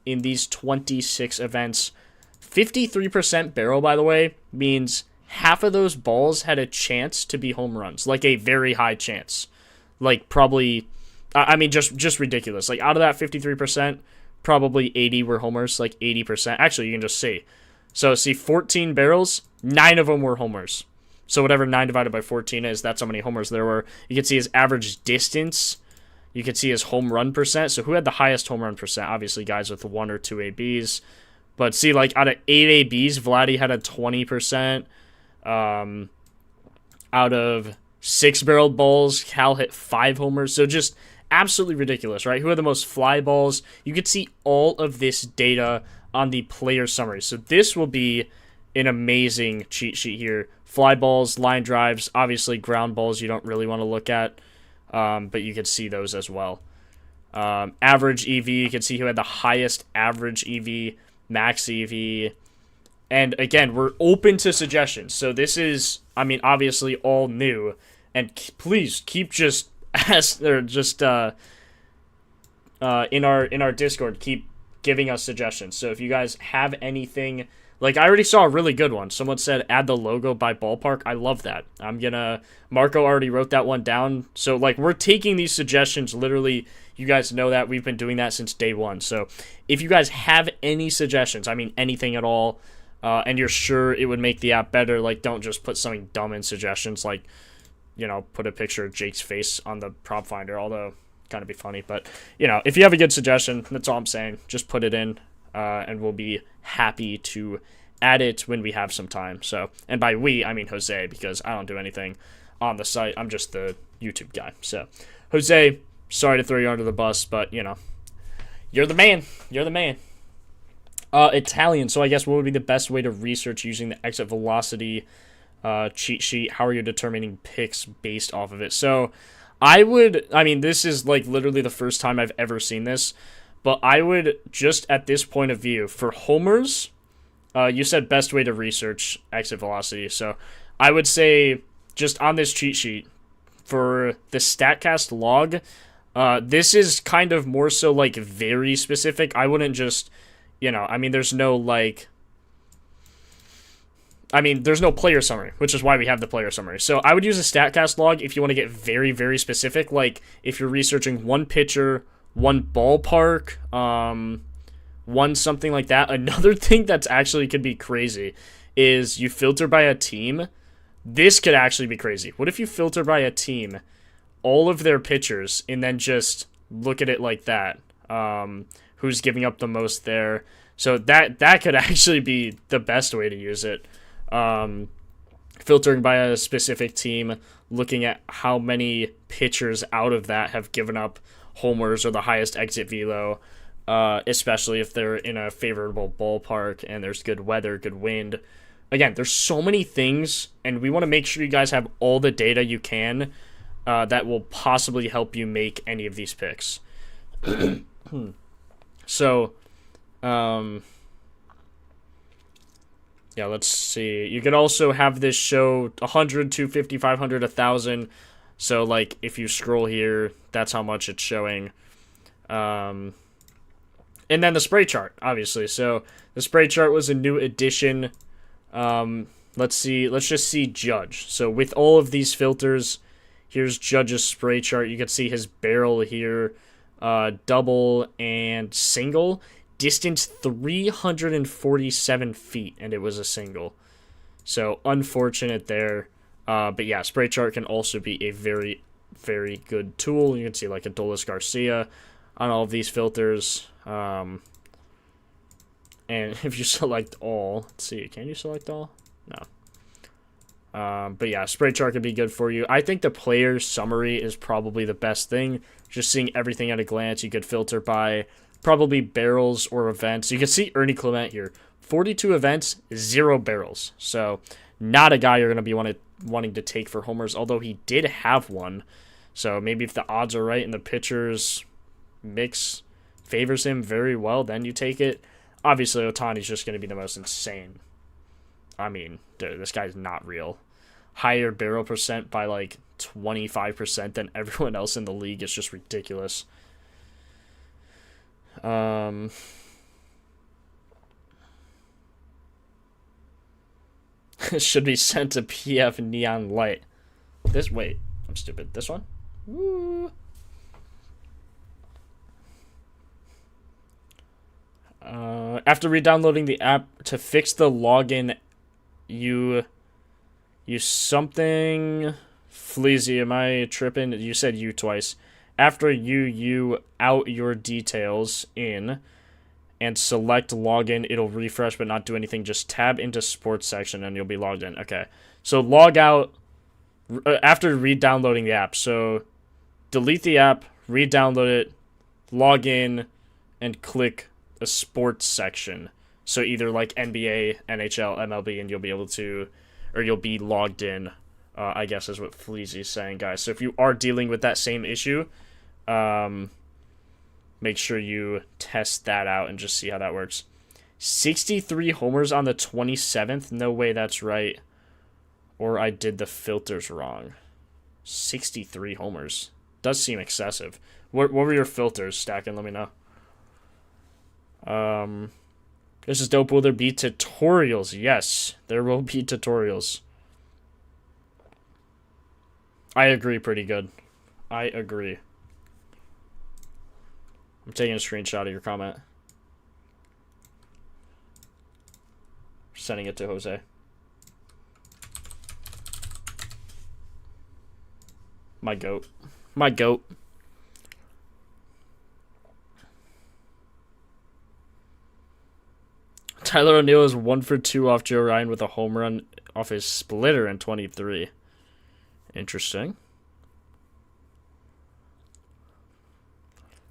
in these 26 events. 53% barrel, by the way, means half of those balls had a chance to be home runs. Like a very high chance. Like probably, I mean, just ridiculous. Like out of that 53%, probably 80 were homers, like 80%. Actually, you can just see. So see 14 barrels, 9 of them were homers. So whatever 9 divided by 14 is, that's how many homers there were. You can see his average distance. You can see his home run percent. So who had the highest home run percent? Obviously, guys with 1 or 2 ABs. But see, like, out of 8 ABs, Vladdy had a 20%. Out of 6 barreled balls, Cal hit 5 homers. So just absolutely ridiculous, right? Who had the most fly balls? You could see all of this data on the player summary. So this will be an amazing cheat sheet here. Fly balls, line drives, obviously ground balls you don't really want to look at, but you can see those as well. Average EV, you can see who had the highest average EV, max EV, and again, we're open to suggestions. So this is, I mean, obviously all new, and please keep just in our Discord, keep giving us suggestions. So if you guys have anything. Like, I already saw a really good one. Someone said, add the logo by ballpark. I love that. Marco already wrote that one down. So, like, we're taking these suggestions. Literally, you guys know that. We've been doing that since day one. So, if you guys have any suggestions, I mean, anything at all, and you're sure it would make the app better, like, don't just put something dumb in suggestions. Like, you know, put a picture of Jake's face on the Propfinder, although, kind of be funny. But, you know, if you have a good suggestion, that's all I'm saying. Just put it in. And we'll be happy to add it when we have some time. So, and by we, I mean Jose, because I don't do anything on the site. I'm just the YouTube guy. So, Jose, sorry to throw you under the bus, but, you know, you're the man. You're the man. Italian. So I guess what would be the best way to research using the exit velocity cheat sheet? How are you determining picks based off of it? So I mean, this is like literally the first time I've ever seen this, but I would just at this point of view for homers, you said best way to research exit velocity. So I would say just on this cheat sheet for the StatCast log, this is kind of more so like very specific. I wouldn't just, you know, I mean, there's no like, I mean, there's no player summary, which is why we have the player summary. So I would use a StatCast log if you want to get very, very specific. Like if you're researching one pitcher, one ballpark, one something like that. Another thing that's actually could be crazy is you filter by a team. This could actually be crazy. What if you filter by a team, all of their pitchers, and then just look at it like that? Who's giving up the most there? So that could actually be the best way to use it. Filtering by a specific team, looking at how many pitchers out of that have given up homers or the highest exit velo, especially if they're in a favorable ballpark and there's good weather, good wind. Again, there's so many things, and we want to make sure you guys have all the data you can that will possibly help you make any of these picks. So, yeah, let's see. You could also have this show 100, 250, 500, 1,000. So, like, if you scroll here, that's how much it's showing. And then the spray chart, obviously. So, the spray chart was a new addition. Let's see. Let's just see Judge. So, with all of these filters, here's Judge's spray chart. You can see his barrel here, double and single. Distance 347 feet, and it was a single. So, unfortunate there. But yeah, spray chart can also be a very, very good tool. You can see like Adolis Garcia on all of these filters. And if you select all, let's see, can you select all? No. But yeah, spray chart could be good for you. I think the player summary is probably the best thing. Just seeing everything at a glance, you could filter by probably barrels or events. You can see Ernie Clement here. 42 events, 0 barrels. So, not a guy you're going to be wanting to take for homers, although he did have one. So, maybe if the odds are right and the pitcher's mix favors him very well, then you take it. Obviously, Ohtani's just going to be the most insane. I mean, dude, this guy's not real. Higher barrel percent by like 25% than everyone else in the league is just ridiculous. Should be sent to PF Neon Light. Wait, I'm stupid. This one? Woo. After re-downloading the app to fix the login, you something Fleazy. Am I tripping? You said you twice. After you out your details in and select login, it'll refresh but not do anything. Just tab into sports section and you'll be logged in. Okay. So log out after re-downloading the app. So delete the app, re-download it, log in, and click a sports section. So either like NBA, NHL, MLB, and you'll be able to, or you'll be logged in. I guess is what Fleazy's saying, guys. So if you are dealing with that same issue, make sure you test that out and just see how that works. 63 homers on the 27th? No way that's right. Or I did the filters wrong. 63 homers. Does seem excessive. What were your filters, Stacking? Let me know. This is dope. Will there be tutorials? Yes, there will be tutorials. I agree pretty good. I agree. I'm taking a screenshot of your comment. Sending it to Jose. My goat. My goat. Tyler O'Neill is 1 for 2 off Joe Ryan with a home run off his splitter in 23. Interesting.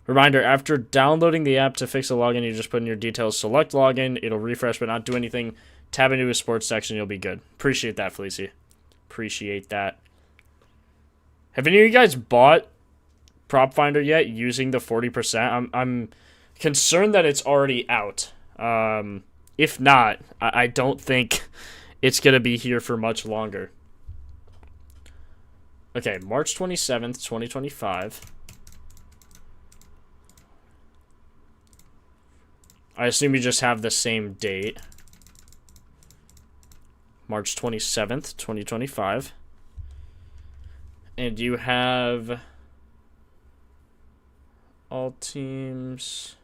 Reminder, after downloading the app to fix the login, you just put in your details, select login, it'll refresh but not do anything. Tab into a sports section, you'll be good. Appreciate that, Felicie. Appreciate that. Have any of you guys bought Propfinder yet using the 40%? I'm concerned that it's already out. If not, I don't think it's going to be here for much longer. Okay, March 27th, 2025. I assume you just have the same date. March 27th, 2025. And you have all teams.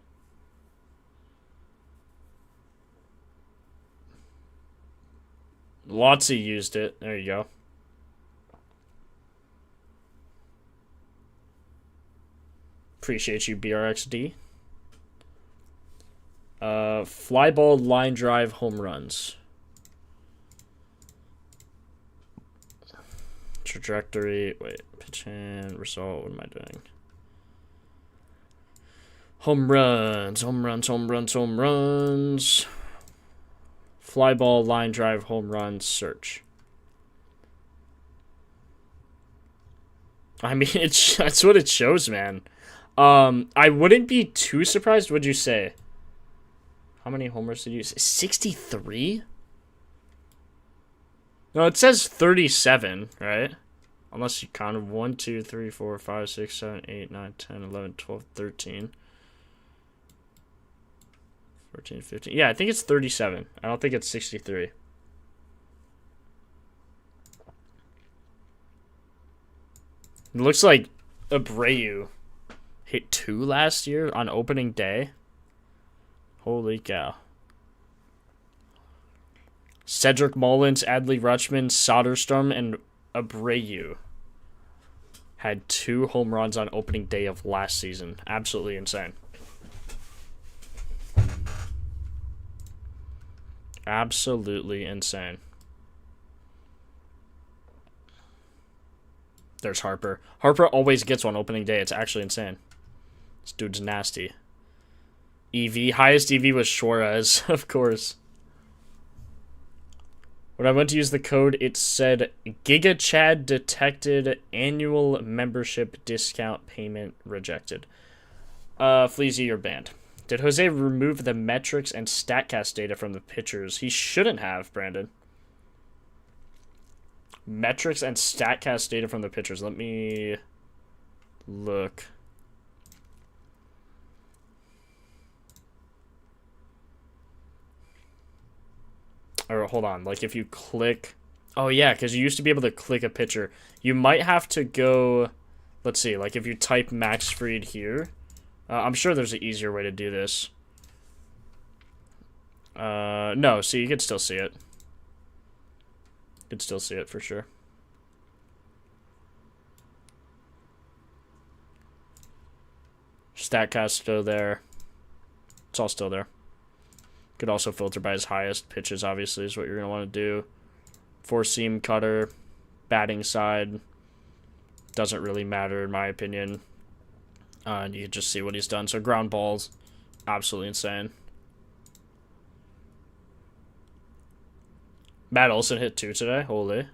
Lotsy used it. There you go. Appreciate you, BRXD. Fly ball, line drive, home runs. Trajectory. Wait. Pitch in. Result. What am I doing? Home runs. Home runs. Home runs. Home runs. Fly ball, line drive, home runs. Search. I mean, that's what it shows, man. I wouldn't be too surprised. What'd you say? How many homers did you say? 63? No, it says 37, right? Unless you count 1, 2, 3, 4, 5, 6, 7, 8, 9, 10, 11, 12, 13. 14, 15. Yeah, I think it's 37. I don't think it's 63. It looks like Abreu hit 2 last year on opening day. Holy cow. Cedric Mullins, Adley Rutschman, Soderstrom, and Abreu had 2 home runs on opening day of last season. Absolutely insane. Absolutely insane. There's Harper. Harper always gets one opening day. It's actually insane. This dude's nasty. EV. Highest EV was Suarez, of course. When I went to use the code, it said GigaChad detected, annual membership discount payment rejected. Fleazy, you're banned. Did Jose remove the metrics and StatCast data from the pitchers? He shouldn't have, Brandon. Metrics and StatCast data from the pitchers. Let me look. Or hold on, like if you click... Oh yeah, because you used to be able to click a pitcher. You might have to go... Let's see, like if you type Max Fried here... I'm sure there's an easier way to do this. No, see, you could still see it. You could still see it for sure. StatCast still there. It's all still there. Could also filter by his highest pitches, obviously, is what you're going to want to do. 4-seam cutter, batting side. Doesn't really matter, in my opinion. And you can just see what he's done. So ground balls, absolutely insane. Matt Olson hit 2 today. Holy.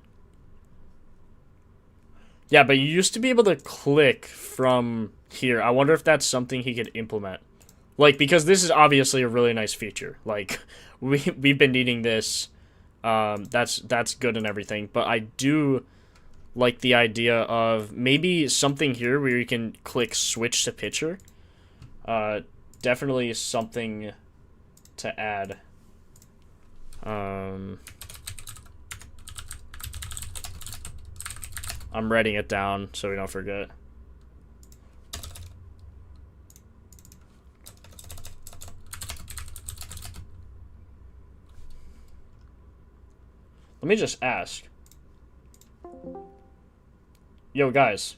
Yeah, but you used to be able to click from here. I wonder if that's something he could implement. Like, because this is obviously a really nice feature. Like, we've been needing this. That's good and everything. But I do like the idea of maybe something here where you can click switch to pitcher. Definitely something to add. I'm writing it down so we don't forget. Let me just ask. Yo, guys.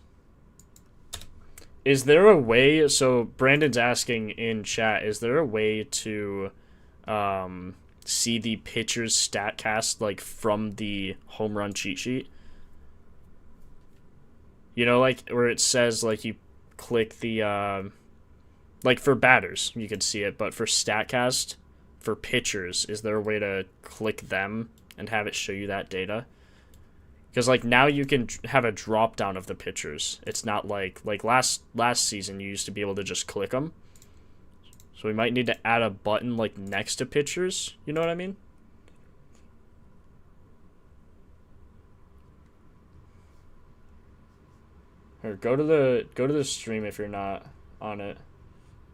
Is there a way... So, Brandon's asking in chat, is there a way to see the pitcher's StatCast like from the home run cheat sheet? You know, like where it says like you click the like for batters you can see it, but for StatCast for pitchers, is there a way to click them and have it show you that data? Because like now you can have a drop down of the pitchers. It's not like last season you used to be able to just click them. So we might need to add a button like next to pitchers. You know what I mean? Or go to the stream if you're not on it.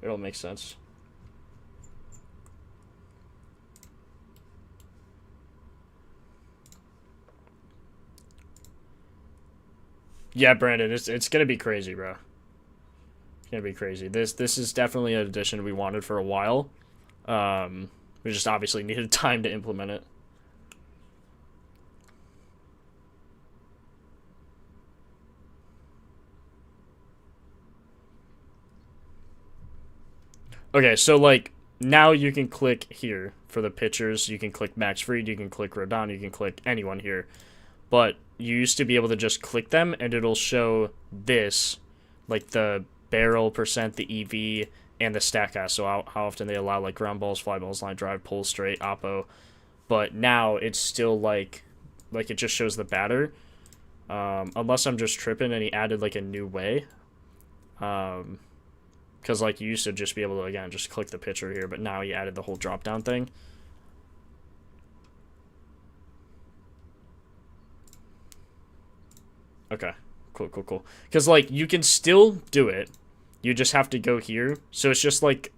It'll make sense. Yeah, Brandon, it's gonna be crazy, bro. It's gonna be crazy. This is definitely an addition we wanted for a while. We just obviously needed time to implement it. Okay, so like now you can click here for the pitchers. You can click Max Fried. You can click Rodon. You can click anyone here. But you used to be able to just click them and it'll show this, like the barrel percent, the EV, and the StatCast. So how often they allow like ground balls, fly balls, line drive, pull straight, oppo. But now it's still like it just shows the batter. Unless I'm just tripping and he added like a new way. Because like you used to just be able to, again, just click the pitcher here, but now he added the whole drop down thing. Okay, cool. Because like you can still do it, you just have to go here. So it's just like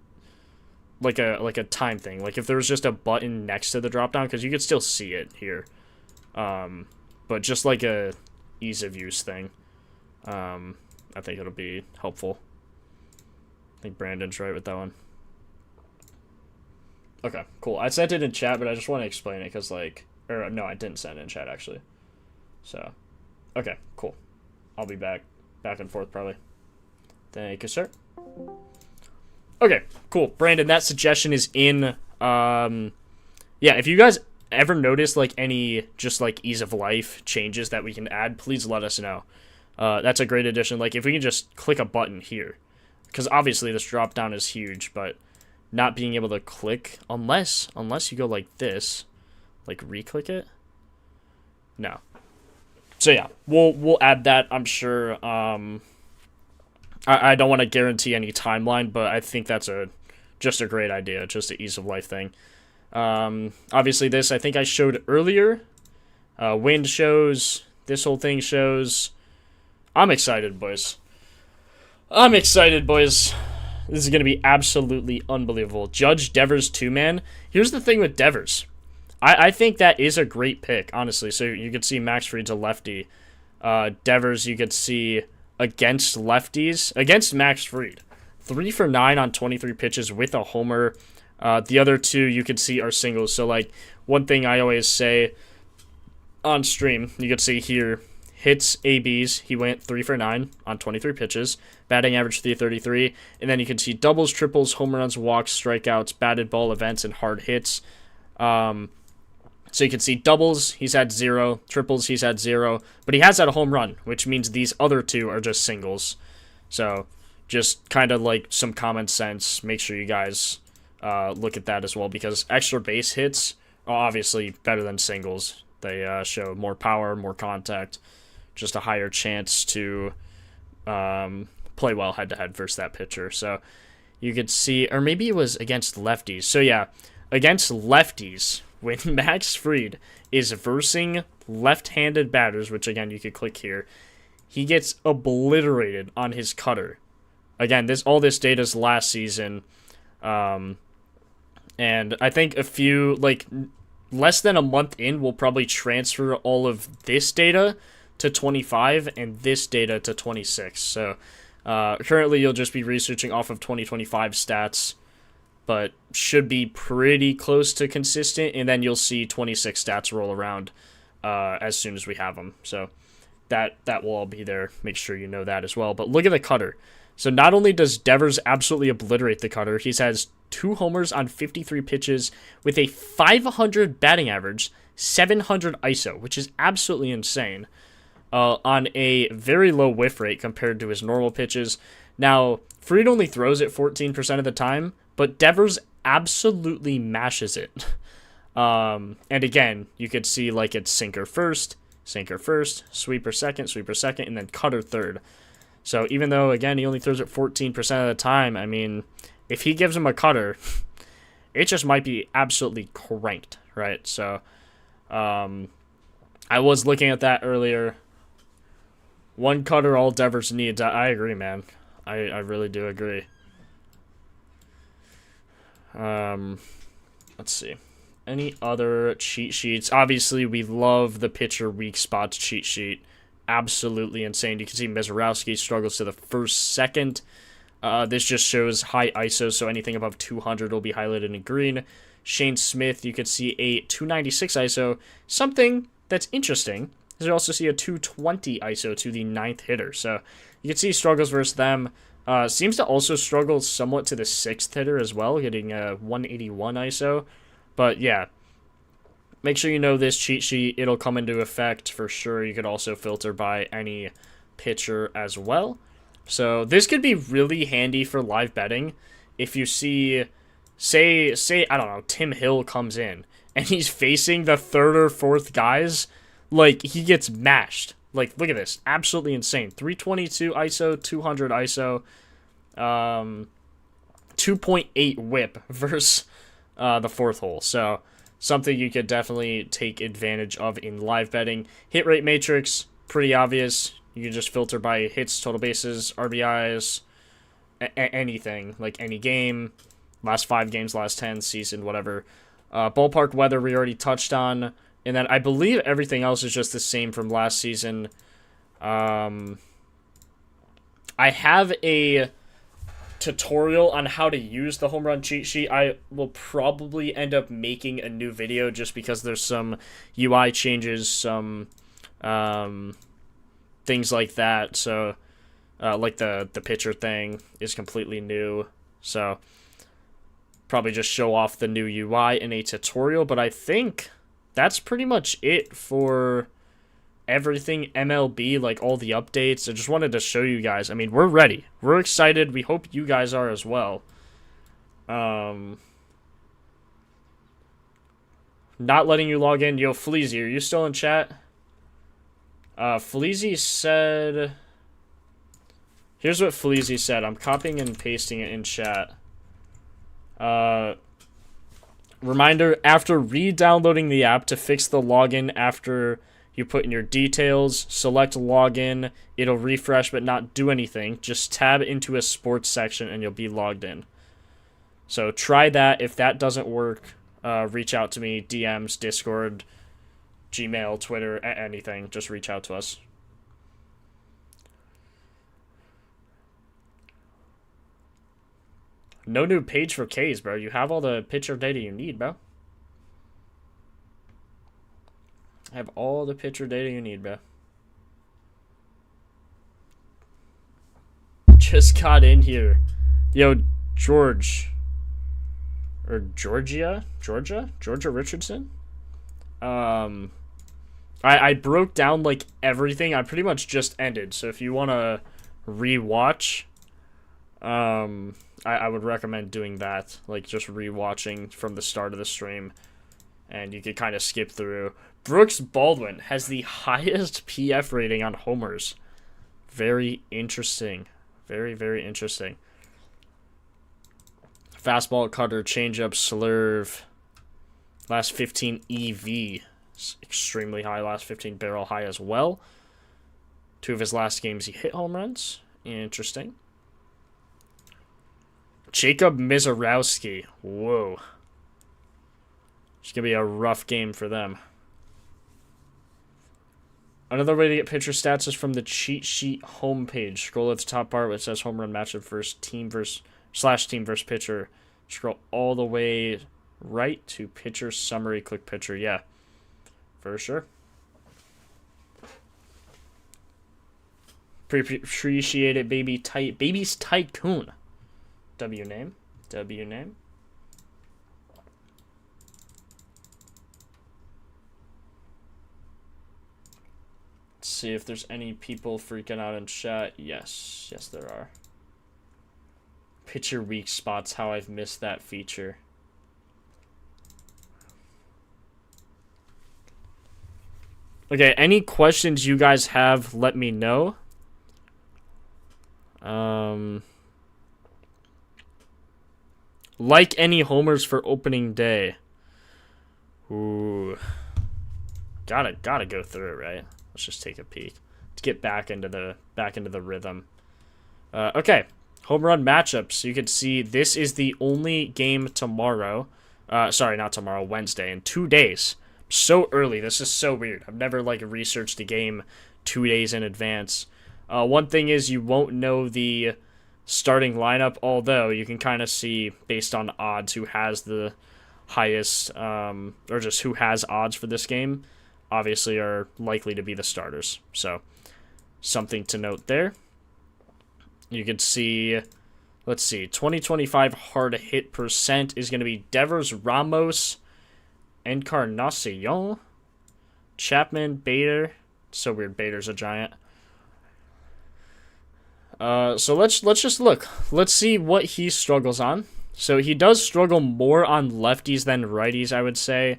a time thing. Like if there was just a button next to the drop down, because you could still see it here, but just like a ease of use thing. I think it'll be helpful. I think Brandon's right with that one. Okay, cool. I sent it in chat, but I just want to explain it because like, or no, I didn't send it in chat actually. So. Okay, cool. I'll be back and forth probably. Thank you, sir. Okay, cool. Brandon, that suggestion is in. Yeah, if you guys ever notice like any just like ease of life changes that we can add, please let us know. That's a great addition. Like if we can just click a button here, because obviously this drop down is huge, but not being able to click unless you go like this, like re-click it. No. So yeah, we'll add that, I'm sure. I don't want to guarantee any timeline, but I think that's just a great idea, just an ease of life thing. Obviously this I think I showed earlier. Wind shows, this whole thing shows. I'm excited, boys. This is going to be absolutely unbelievable. Judge Devers 2-man. Here's the thing with Devers. I think that is a great pick, honestly. So you could see Max Fried's a lefty. Devers, you could see against lefties. Against Max Fried. 3 for 9 on 23 pitches with a homer. The other two you could see are singles. So, like, one thing I always say on stream, you could see here, hits ABs. He went 3 for 9 on 23 pitches. Batting average 333. And then you can see doubles, triples, home runs, walks, strikeouts, batted ball events, and hard hits. So you can see doubles, he's had 0. Triples, he's had 0. But he has had a home run, which means these other two are just singles. So just kind of like some common sense. Make sure you guys look at that as well, because extra base hits are obviously better than singles. They show more power, more contact, just a higher chance to play well head-to-head versus that pitcher. So you could see, or maybe it was against lefties. So yeah, against lefties, when Max Fried is versing left-handed batters, which again you could click here, he gets obliterated on his cutter. Again, all this data is last season, and I think a few, like, less than a month in, we'll probably transfer all of this data to 25 and this data to 26. So currently you'll just be researching off of 2025 stats, but should be pretty close to consistent, and then you'll see 26 stats roll around as soon as we have them. So that will all be there. Make sure you know that as well. But look at the cutter. So not only does Devers absolutely obliterate the cutter, he has 2 homers on 53 pitches with a 500 batting average, 700 ISO, which is absolutely insane, on a very low whiff rate compared to his normal pitches. Now, Fried only throws it 14% of the time, but Devers absolutely mashes it. And again, you could see like it's sinker first, sweeper second, and then cutter third. So even though, again, he only throws it 14% of the time, I mean, if he gives him a cutter, it just might be absolutely cranked, right? So I was looking at that earlier. One cutter all Devers needs. I agree, man. I really do agree. Let's see. Any other cheat sheets? Obviously, we love the pitcher weak spots cheat sheet. Absolutely insane. You can see Mizorowski struggles to the first second. This just shows high ISO, so anything above 200 will be highlighted in green. Shane Smith, you could see a 296 ISO. Something that's interesting is you also see a 220 ISO to the 9th hitter. So you can see struggles versus them. Seems to also struggle somewhat to the 6th hitter as well, getting a 181 ISO. But yeah, make sure you know this cheat sheet. It'll come into effect for sure. You could also filter by any pitcher as well. So this could be really handy for live betting. If you see, say I don't know, Tim Hill comes in and he's facing the 3rd or 4th guys, like he gets mashed. Like, look at this. Absolutely insane. 322 ISO, 200 ISO, 2.8 whip versus the 4th hole. So something you could definitely take advantage of in live betting. Hit rate matrix, pretty obvious. You can just filter by hits, total bases, RBIs, anything, like any game, last 5 games, last 10, season, whatever. Ballpark weather we already touched on. And then I believe everything else is just the same from last season. I have a tutorial on how to use the home run cheat sheet. I will probably end up making a new video just because there's some UI changes, some things like that. So like the pitcher thing is completely new. So probably just show off the new UI in a tutorial. But I think that's pretty much it for everything MLB, like all the updates. I just wanted to show you guys. I mean, we're ready. We're excited. We hope you guys are as well. Not letting you log in. Yo, Fleazy, are you still in chat? Fleazy said... Here's what Fleazy said. I'm copying and pasting it in chat. Reminder, after re-downloading the app to fix the login after you put in your details, select login. It'll refresh but not do anything. Just tab into a sports section and you'll be logged in. So try that. If that doesn't work, reach out to me, DMs, Discord, Gmail, Twitter, anything. Just reach out to us. No new page for Ks, bro. You have all the pitcher data you need, bro. I have all the pitcher data you need, bro. Just got in here. Yo, Georgia Richardson? I broke down, like, everything. I pretty much just ended. So if you want to rewatch, I would recommend doing that, like just rewatching from the start of the stream, and you could kind of skip through. Brooks Baldwin has the highest PF rating on homers. Very interesting. Very, very interesting. Fastball, cutter, changeup, slurve. Last 15 EV. Extremely high. Last 15 barrel high as well. 2 of his last games he hit home runs. Interesting. Jacob Mizorowski. Whoa. It's going to be a rough game for them. Another way to get pitcher stats is from the cheat sheet homepage. Scroll at the top bar where it says home run matchup versus team versus /team versus pitcher. Scroll all the way right to pitcher summary. Click pitcher. Yeah, for sure. Appreciate it, baby. Baby's Tycoon. W name. see if there's any people freaking out in chat. Yes, there are. Pitcher weak spots, how I've missed that feature. Okay, any questions you guys have, let me know. Like any homers for opening day. Ooh. Gotta go through it, right? Let's just take a peek. Let's get back into the rhythm. Okay. Home run matchups. You can see this is the only game tomorrow. Sorry, not tomorrow, Wednesday, in 2 days. So early. This is so weird. I've never researched a game 2 days in advance. One thing is you won't know the starting lineup, although you can kind of see based on odds who has the highest, or just who has odds for this game, obviously are likely to be the starters. So something to note there. You can see, let's see, 2025 hard hit percent is going to be Devers, Ramos, Encarnacion, Chapman, Bader. So weird, Bader's a Giant. So let's just look. Let's see what he struggles on. So he does struggle more on lefties than righties, I would say.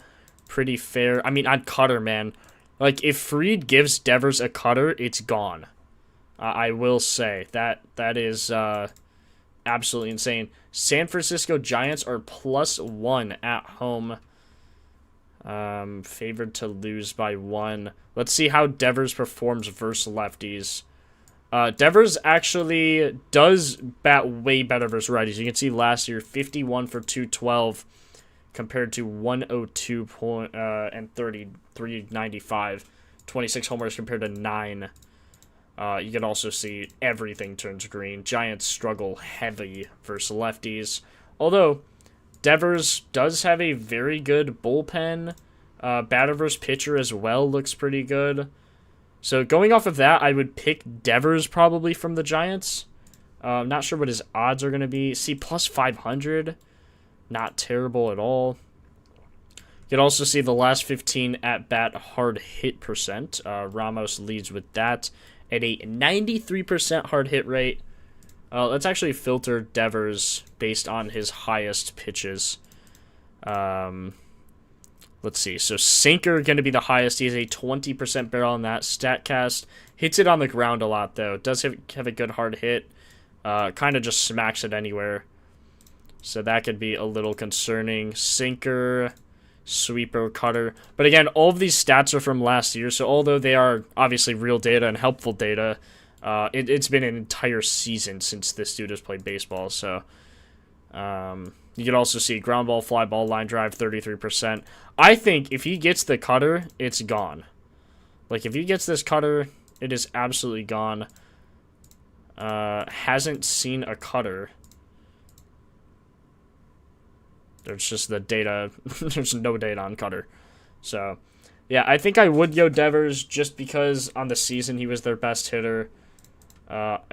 Pretty fair. I mean, on cutter, man. If Fried gives Devers a cutter, it's gone. I will say that is absolutely insane. San Francisco Giants are +1 at home. Favored to lose by 1. Let's see how Devers performs versus lefties. Devers actually does bat way better versus righties. You can see last year 51 for 212 compared to 102 and 395. 26 homers compared to 9. You can also see everything turns green. Giants struggle heavy versus lefties. Although, Devers does have a very good bullpen. Batter versus pitcher as well looks pretty good. So going off of that, I would pick Devers probably from the Giants. I'm not sure what his odds are going to be. See, +500. Not terrible at all. You can also see the last 15 at-bat hard hit percent. Ramos leads with that at a 93% hard hit rate. Let's actually filter Devers based on his highest pitches. Let's see. So sinker going to be the highest. He has a 20% barrel on that. Statcast hits it on the ground a lot, though. Does have a good hard hit. Kind of just smacks it anywhere. So that could be a little concerning. Sinker, sweeper, cutter. But again, all of these stats are from last year. So although they are obviously real data and helpful data, it's been an entire season since this dude has played baseball. So you can also see ground ball, fly ball, line drive, 33%. I think if he gets the cutter, it's gone. If he gets this cutter, it is absolutely gone. Hasn't seen a cutter. There's just the data. There's no data on cutter. So, yeah, I think I would go Devers just because on the season he was their best hitter.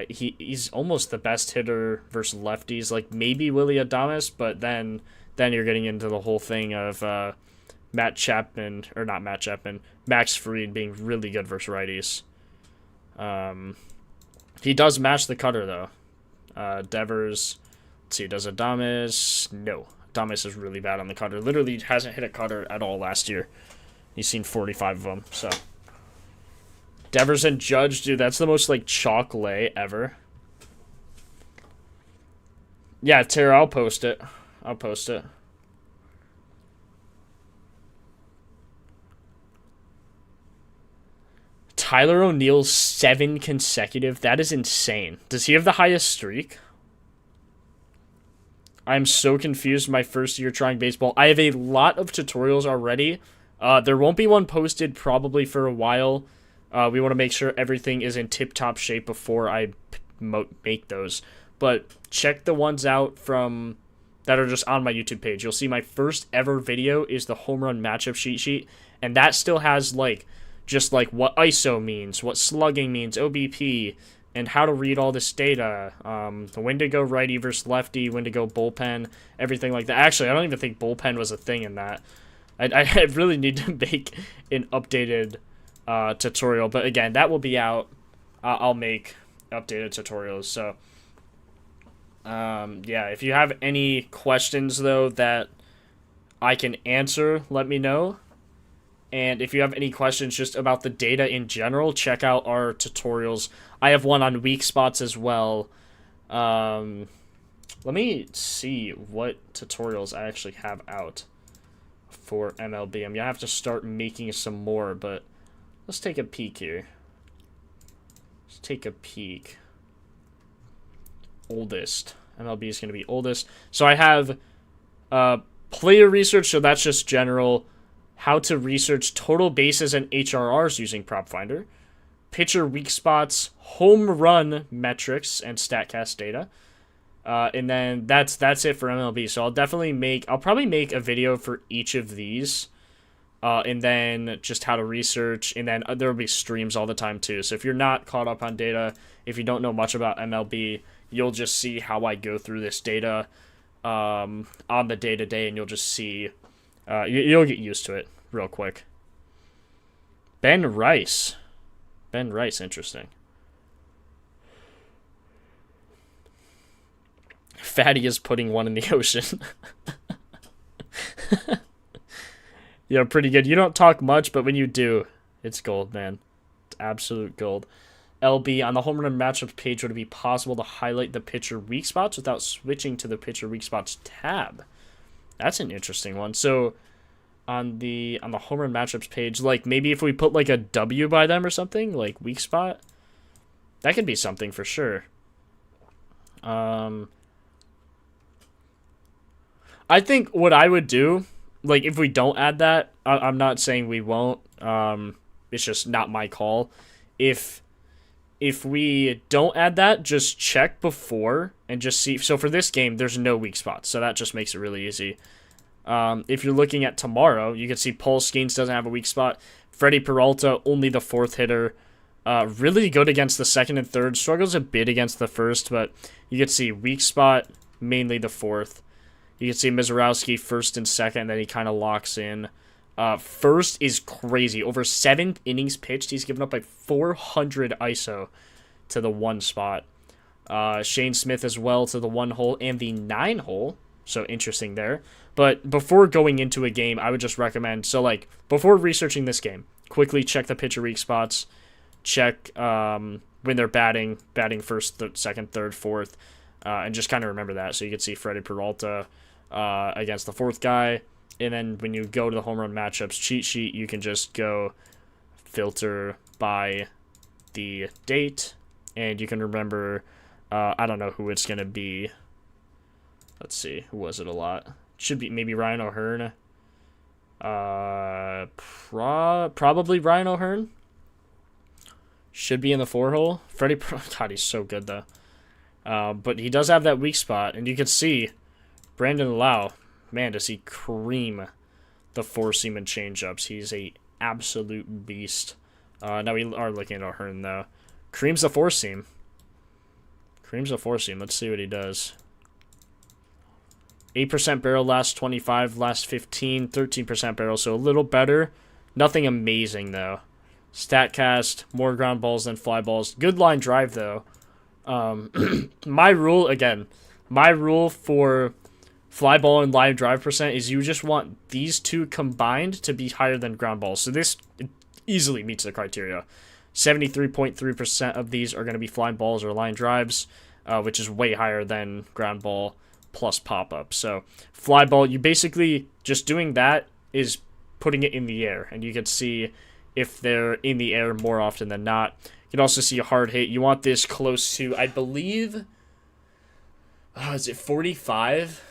He's almost the best hitter versus lefties. Maybe Willy Adames, but then you're getting into the whole thing of Max Fried being really good versus righties. He does match the cutter, though. Devers, let's see, does Adames? No. Adames is really bad on the cutter. Literally hasn't hit a cutter at all last year. He's seen 45 of them, so. Devers and Judge, dude, that's the most, chalk lay ever. Yeah, Tara, I'll post it. Tyler O'Neill's 7 consecutive. That is insane. Does he have the highest streak? I'm so confused my first year trying baseball. I have a lot of tutorials already. There won't be one posted probably for a while. We want to make sure everything is in tip-top shape before I make those. But check the ones out that are just on my YouTube page. You'll see my first ever video is the home run matchup cheat sheet. And that still has, just what ISO means, what slugging means, OBP, and how to read all this data, when to go righty versus lefty, when to go bullpen, everything like that. Actually, I don't even think bullpen was a thing in that. I really need to make an updated tutorial. But again, that will be out. I'll make updated tutorials. So, yeah, if you have any questions, though, that I can answer, let me know. And if you have any questions just about the data in general, check out our tutorials. I have one on weak spots as well. Let me see what tutorials I actually have out for MLB. I'm going to have to start making some more, but let's take a peek here. Let's take a peek. Oldest. MLB is going to be oldest. So I have player research, so that's just general. How to research total bases and HRRs using Propfinder. Pitcher weak spots, home run metrics, and StatCast data. And then that's it for MLB. So I'll probably make a video for each of these. And then just how to research. And then there will be streams all the time too. So if you're not caught up on data, if you don't know much about MLB, you'll just see how I go through this data on the day-to-day, and you'll just see... you'll get used to it real quick. Ben Rice. Interesting. Fatty is putting one in the ocean. Yeah, pretty good. You don't talk much, but when you do, it's gold, man. It's absolute gold. LB, on the home run matchups page, would it be possible to highlight the pitcher weak spots without switching to the pitcher weak spots tab? That's an interesting one. So on the home run matchups page, like maybe if we put like a W by them or something, like weak spot, that could be something for sure. I think what I would do, like if we don't add that, I'm not saying we won't. It's just not my call. If we don't add that, just check before and just see. So for this game, there's no weak spots, so that just makes it really easy. If you're looking at tomorrow, you can see Paul Skeens doesn't have a weak spot. Freddie Peralta, only the fourth hitter. Really good against the second and third. Struggles a bit against the first, but you can see weak spot, mainly the fourth. You can see Mizorowski first and second, and then he kind of locks in. First is crazy. Over 7 innings pitched, he's given up like 400 ISO to the 1 spot. Shane Smith as well to the 1 hole and the 9 hole. So interesting there. But before going into a game, I would just recommend, so like before researching this game, quickly check the pitcher weak spots. Check when they're batting first, second, third, fourth, and just kind of remember that. So you can see Freddie Peralta against the fourth guy. And then when you go to the home run matchups cheat sheet, you can just go filter by the date. And you can remember, I don't know who it's going to be. Let's see, who was it a lot? Should be maybe Ryan O'Hearn. Probably Ryan O'Hearn. Should be in the 4 hole. Freddie, God, he's so good though. But he does have that weak spot, and you can see Brandon Lau. Man, does he cream the 4-seam and changeups. He's a absolute beast. Now we are looking at O'Hearn though. Creams the 4-seam. Let's see what he does. 8% barrel last 25, last 15, 13% barrel, so a little better. Nothing amazing, though. StatCast, more ground balls than fly balls. Good line drive, though. My rule for fly ball and line drive percent is you just want these two combined to be higher than ground balls. So this easily meets the criteria. 73.3% of these are going to be flying balls or line drives, which is way higher than ground ball plus pop-up. So fly ball, you basically just doing that is putting it in the air, and you can see if they're in the air more often than not. You can also see a hard hit. You want this close to, I believe, is it 45?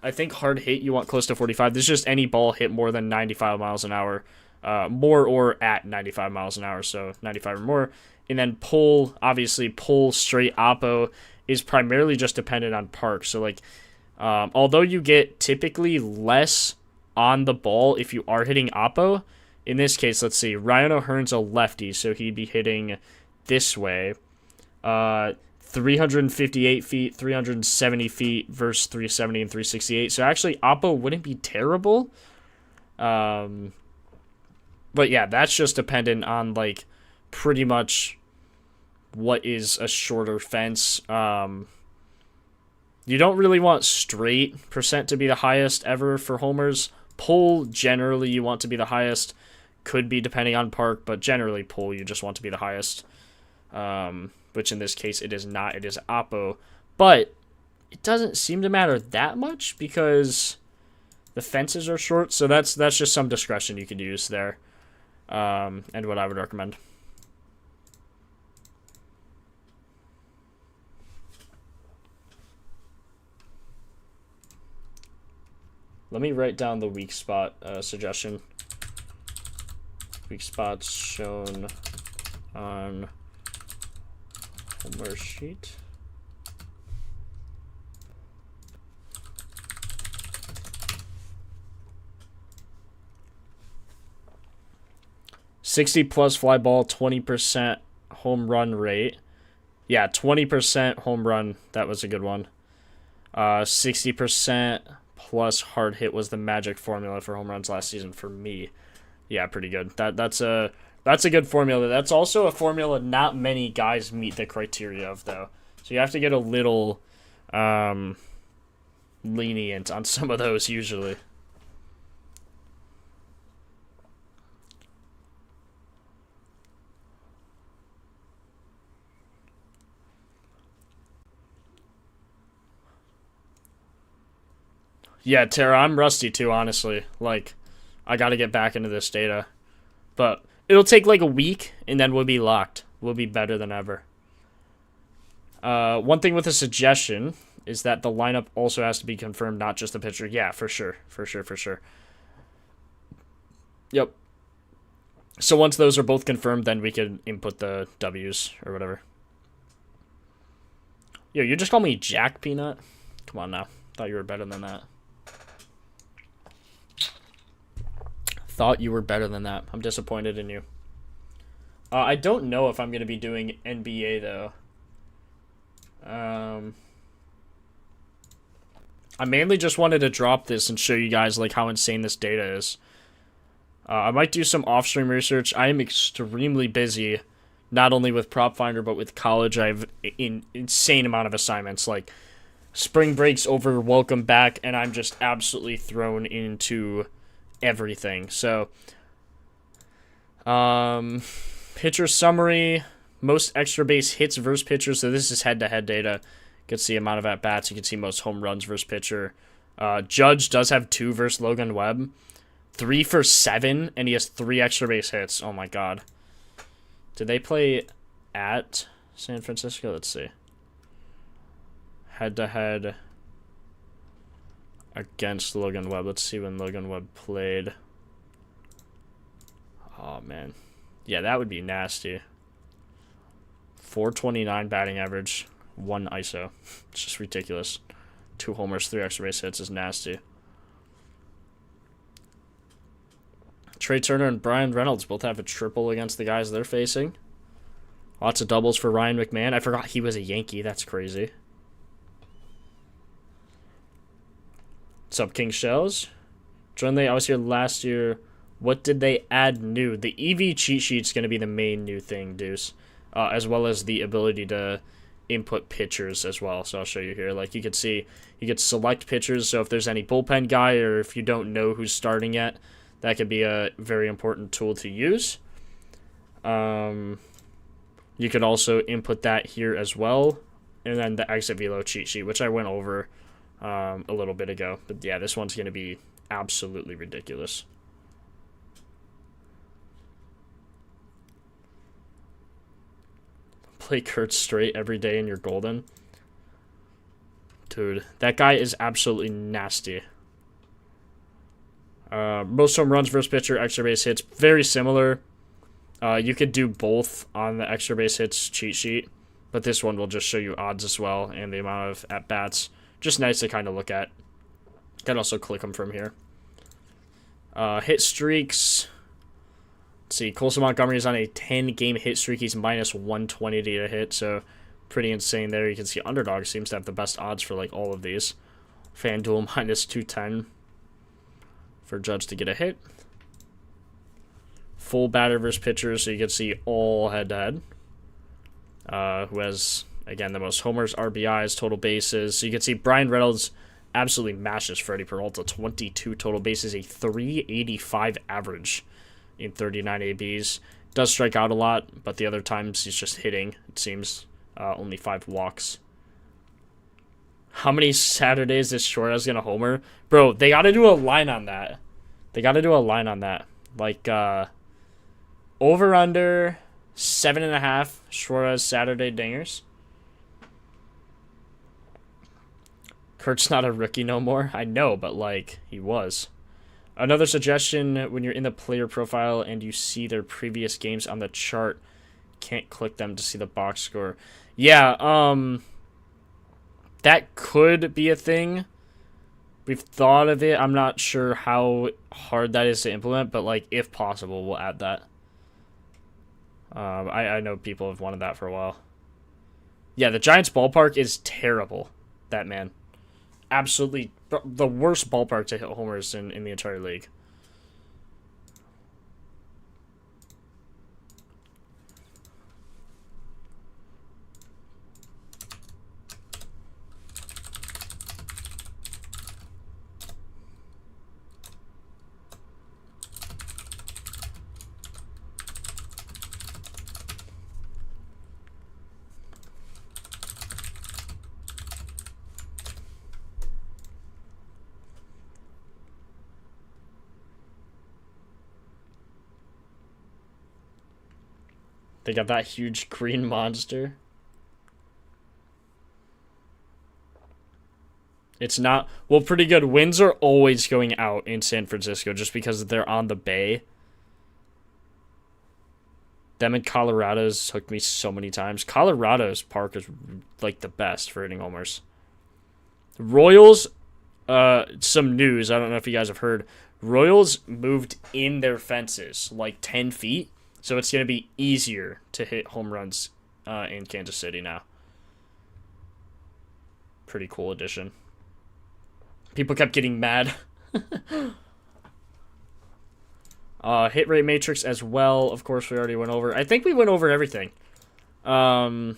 I think hard hit you want close to 45. This is just any ball hit more than 95 miles an hour, more or at 95 miles an hour, so 95 or more. And then pull, obviously pull straight oppo is primarily just dependent on park. So like, although you get typically less on the ball if you are hitting oppo, in this case, let's see, Ryan O'Hearn's a lefty, so he'd be hitting this way. 358 feet, 370 feet versus 370 and 368. So actually, oppo wouldn't be terrible. But yeah, that's just dependent on, like, pretty much what is a shorter fence. You don't really want straight percent to be the highest ever for homers. Pull, generally, you want to be the highest. Could be depending on park, but generally pull, you just want to be the highest. Which in this case, it is not. It is oppo. But it doesn't seem to matter that much because the fences are short. So that's just some discretion you could use there. And what I would recommend. Let me write down the weak spot suggestion. Weak spots shown on homer sheet. +60 fly ball, 20% home run rate. Yeah, 20% home run. That was a good one. 60% plus hard hit was the magic formula for home runs last season for me. Yeah, pretty good. That's a good formula. That's also a formula not many guys meet the criteria of, though. So you have to get a little lenient on some of those usually. Yeah, Tara, I'm rusty too, honestly. Like, I gotta get back into this data. But it'll take like a week, and then we'll be locked. We'll be better than ever. One thing with a suggestion is that the lineup also has to be confirmed, not just the pitcher. Yeah, for sure. For sure. Yep. So once those are both confirmed, then we can input the W's or whatever. Yo, you just call me Jack Peanut? Come on now. Thought you were better than that. Thought you were better than that. I'm disappointed in you. I don't know if I'm going to be doing NBA, though. I mainly just wanted to drop this and show you guys like how insane this data is. I might do some off-stream research. I am extremely busy, not only with Propfinder, but with college. I have an insane amount of assignments. Like, spring break's over, welcome back, and I'm just absolutely thrown into everything. So, pitcher summary, most extra base hits versus pitcher. So this is head-to-head data. You can see amount of at-bats. You can see most home runs versus pitcher. Judge does have 2 versus Logan Webb. 3 for 7, and he has 3 extra base hits. Oh my god. Did they play at San Francisco? Let's see. Head-to-head against Logan Webb. Let's see when Logan Webb played. Oh, man. Yeah, that would be nasty. 429 batting average. 1 ISO. It's just ridiculous. 2 homers, 3 extra base hits is nasty. Trey Turner and Brian Reynolds both have a triple against the guys they're facing. Lots of doubles for Ryan McMahon. I forgot he was a Yankee. That's crazy. What's up, King Shells? I was here last year. What did they add new? The EV cheat sheet's going to be the main new thing, Deuce. As well as the ability to input pitchers as well. So I'll show you here. Like, you could see, you could select pitchers. So if there's any bullpen guy or if you don't know who's starting yet, that could be a very important tool to use. You could also input that here as well. And then the exit velo cheat sheet, which I went over a little bit ago. But yeah, this one's going to be absolutely ridiculous. Play Kurt straight every day and you're golden. Dude, that guy is absolutely nasty. Most home runs versus pitcher, extra base hits, very similar. You could do both on the extra base hits cheat sheet, but this one will just show you odds as well and the amount of at-bats. Just nice to kind of look at. You can also click them from here. Hit streaks. Let's see, Colson Montgomery is on a 10-game hit streak. He's minus 120 to get a hit, so pretty insane there. You can see Underdog seems to have the best odds for like all of these. FanDuel minus 210 for Judge to get a hit. full batter versus pitcher, so you can see all head-to-head. Who has, again, the most homers, RBIs, total bases. So you can see Brian Reynolds absolutely mashes Freddie Peralta. 22 total bases, a 385 average in 39 ABs. Does strike out a lot, but the other times he's just hitting, it seems. Only 5 walks. How many Saturdays is Suarez going to homer? Bro, they got to do a line on that. Like, over under 7.5 Suarez Saturday dingers. Kurt's not a rookie no more. I know, but, like, he was. Another suggestion, when you're in the player profile and you see their previous games on the chart, can't click them to see the box score. Yeah, that could be a thing. We've thought of it. I'm not sure how hard that is to implement, but, like, if possible, we'll add that. I know people have wanted that for a while. Yeah, the Giants ballpark is terrible. That, man. Absolutely the worst ballpark to hit homers in the entire league. They got that huge green monster. It's not... Well, pretty good. Winds are always going out in San Francisco just because they're on the bay. Them in Colorado's took me so many times. Colorado's park is, like, the best for hitting homers. Royals, some news. I don't know if you guys have heard. Royals moved in their fences, like 10 feet. So it's going to be easier to hit home runs in Kansas City now. Pretty cool addition. People kept getting mad. Hit rate matrix as well. Of course, we already went over. I think we went over everything. Yeah,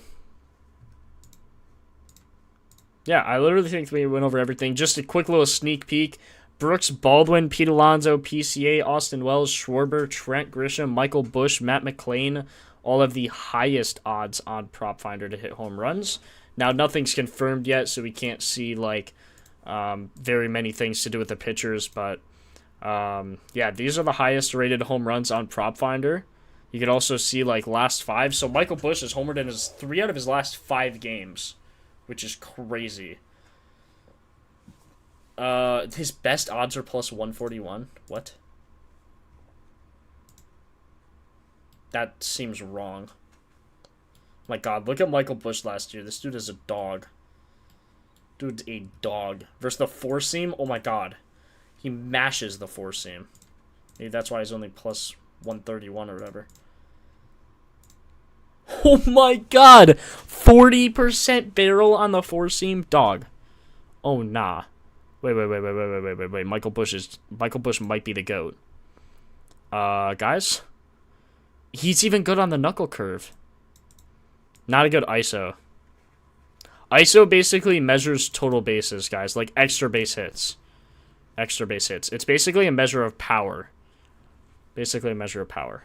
I literally think we went over everything. Just a quick little sneak peek. Brooks, Baldwin, Pete Alonso, PCA, Austin Wells, Schwarber, Trent Grisham, Michael Busch, Matt McClain, all of the highest odds on Propfinder to hit home runs. Now, nothing's confirmed yet, so we can't see, like, very many things to do with the pitchers, but, yeah, these are the highest rated home runs on Propfinder. You can also see, like, last 5. So Michael Busch has homered in 3 out of his last 5 games, which is crazy. His best odds are plus 141. What? That seems wrong. My God, look at Michael Busch last year. This dude is a dog. Dude's a dog. Versus the 4-seam, oh my God. He mashes the 4-seam. Maybe that's why he's only plus 131 or whatever. Oh my God! 40% barrel on the 4-seam? Dog. Oh, nah. Wait. Michael Busch might be the GOAT. Guys? He's even good on the knuckle curve. Not a good ISO. ISO basically measures total bases, guys. Like extra base hits. Extra base hits. It's basically a measure of power. Basically a measure of power.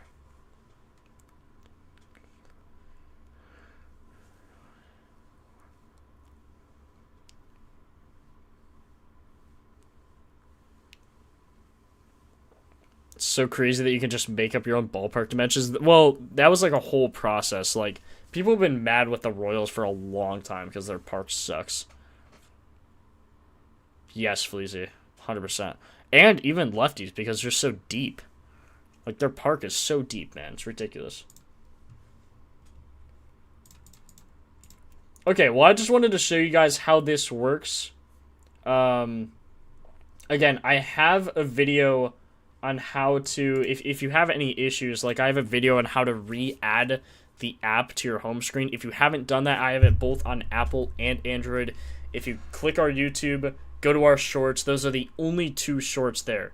It's so crazy that you can just make up your own ballpark dimensions. Well, that was like a whole process. Like, people have been mad with the Royals for a long time because their park sucks. Yes, Fleazy. 100%. And even lefties because they're so deep. Like, their park is so deep, man. It's ridiculous. Okay, well, I just wanted to show you guys how this works. Again, I have a video on how to, if you have any issues, like I have a video on how to re-add the app to your home screen. If you haven't done that, I have it both on Apple and Android. If you click our YouTube, go to our shorts. Those are the only 2 shorts there.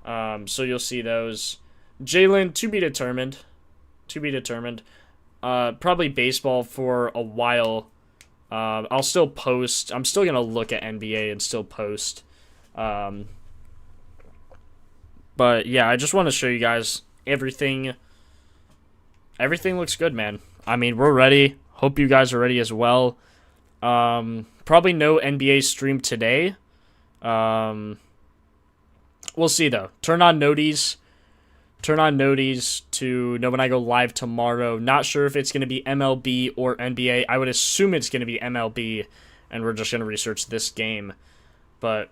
So you'll see those. Jalen, to be determined. To be determined. Probably baseball for a while. I'll still post. I'm still gonna look at NBA and still post. But yeah, I just want to show you guys everything. Everything looks good, man. I mean, we're ready. Hope you guys are ready as well. Probably no NBA stream today. We'll see though. Turn on noties to know when I go live tomorrow. Not sure if it's going to be MLB or NBA. I would assume it's going to be MLB, and we're just going to research this game. But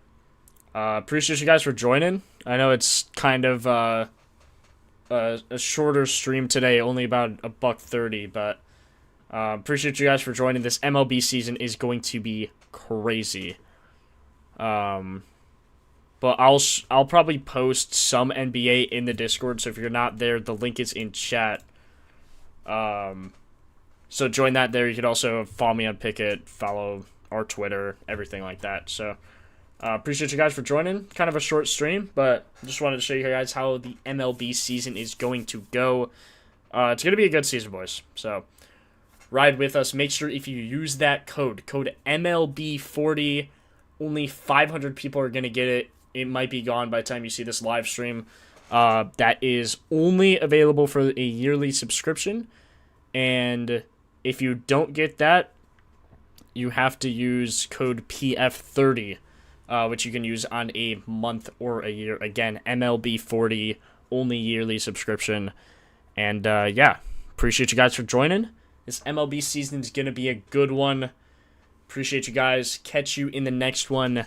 appreciate you guys for joining. I know it's kind of a shorter stream today, only about $1.30, but appreciate you guys for joining. This MLB season is going to be crazy. But I'll probably post some NBA in the Discord, so if you're not there, the link is in chat. So join that there. You can also follow me on Picket, follow our Twitter, everything like that. So appreciate you guys for joining. Kind of a short stream, but just wanted to show you guys how the MLB season is going to go. It's going to be a good season, boys. So ride with us. Make sure if you use that code MLB40, only 500 people are going to get it. It might be gone by the time you see this live stream. That is only available for a yearly subscription. And if you don't get that, you have to use code PF30, which you can use on a month or a year. Again, MLB40, only yearly subscription. And yeah, appreciate you guys for joining. This MLB season is going to be a good one. Appreciate you guys. Catch you in the next one.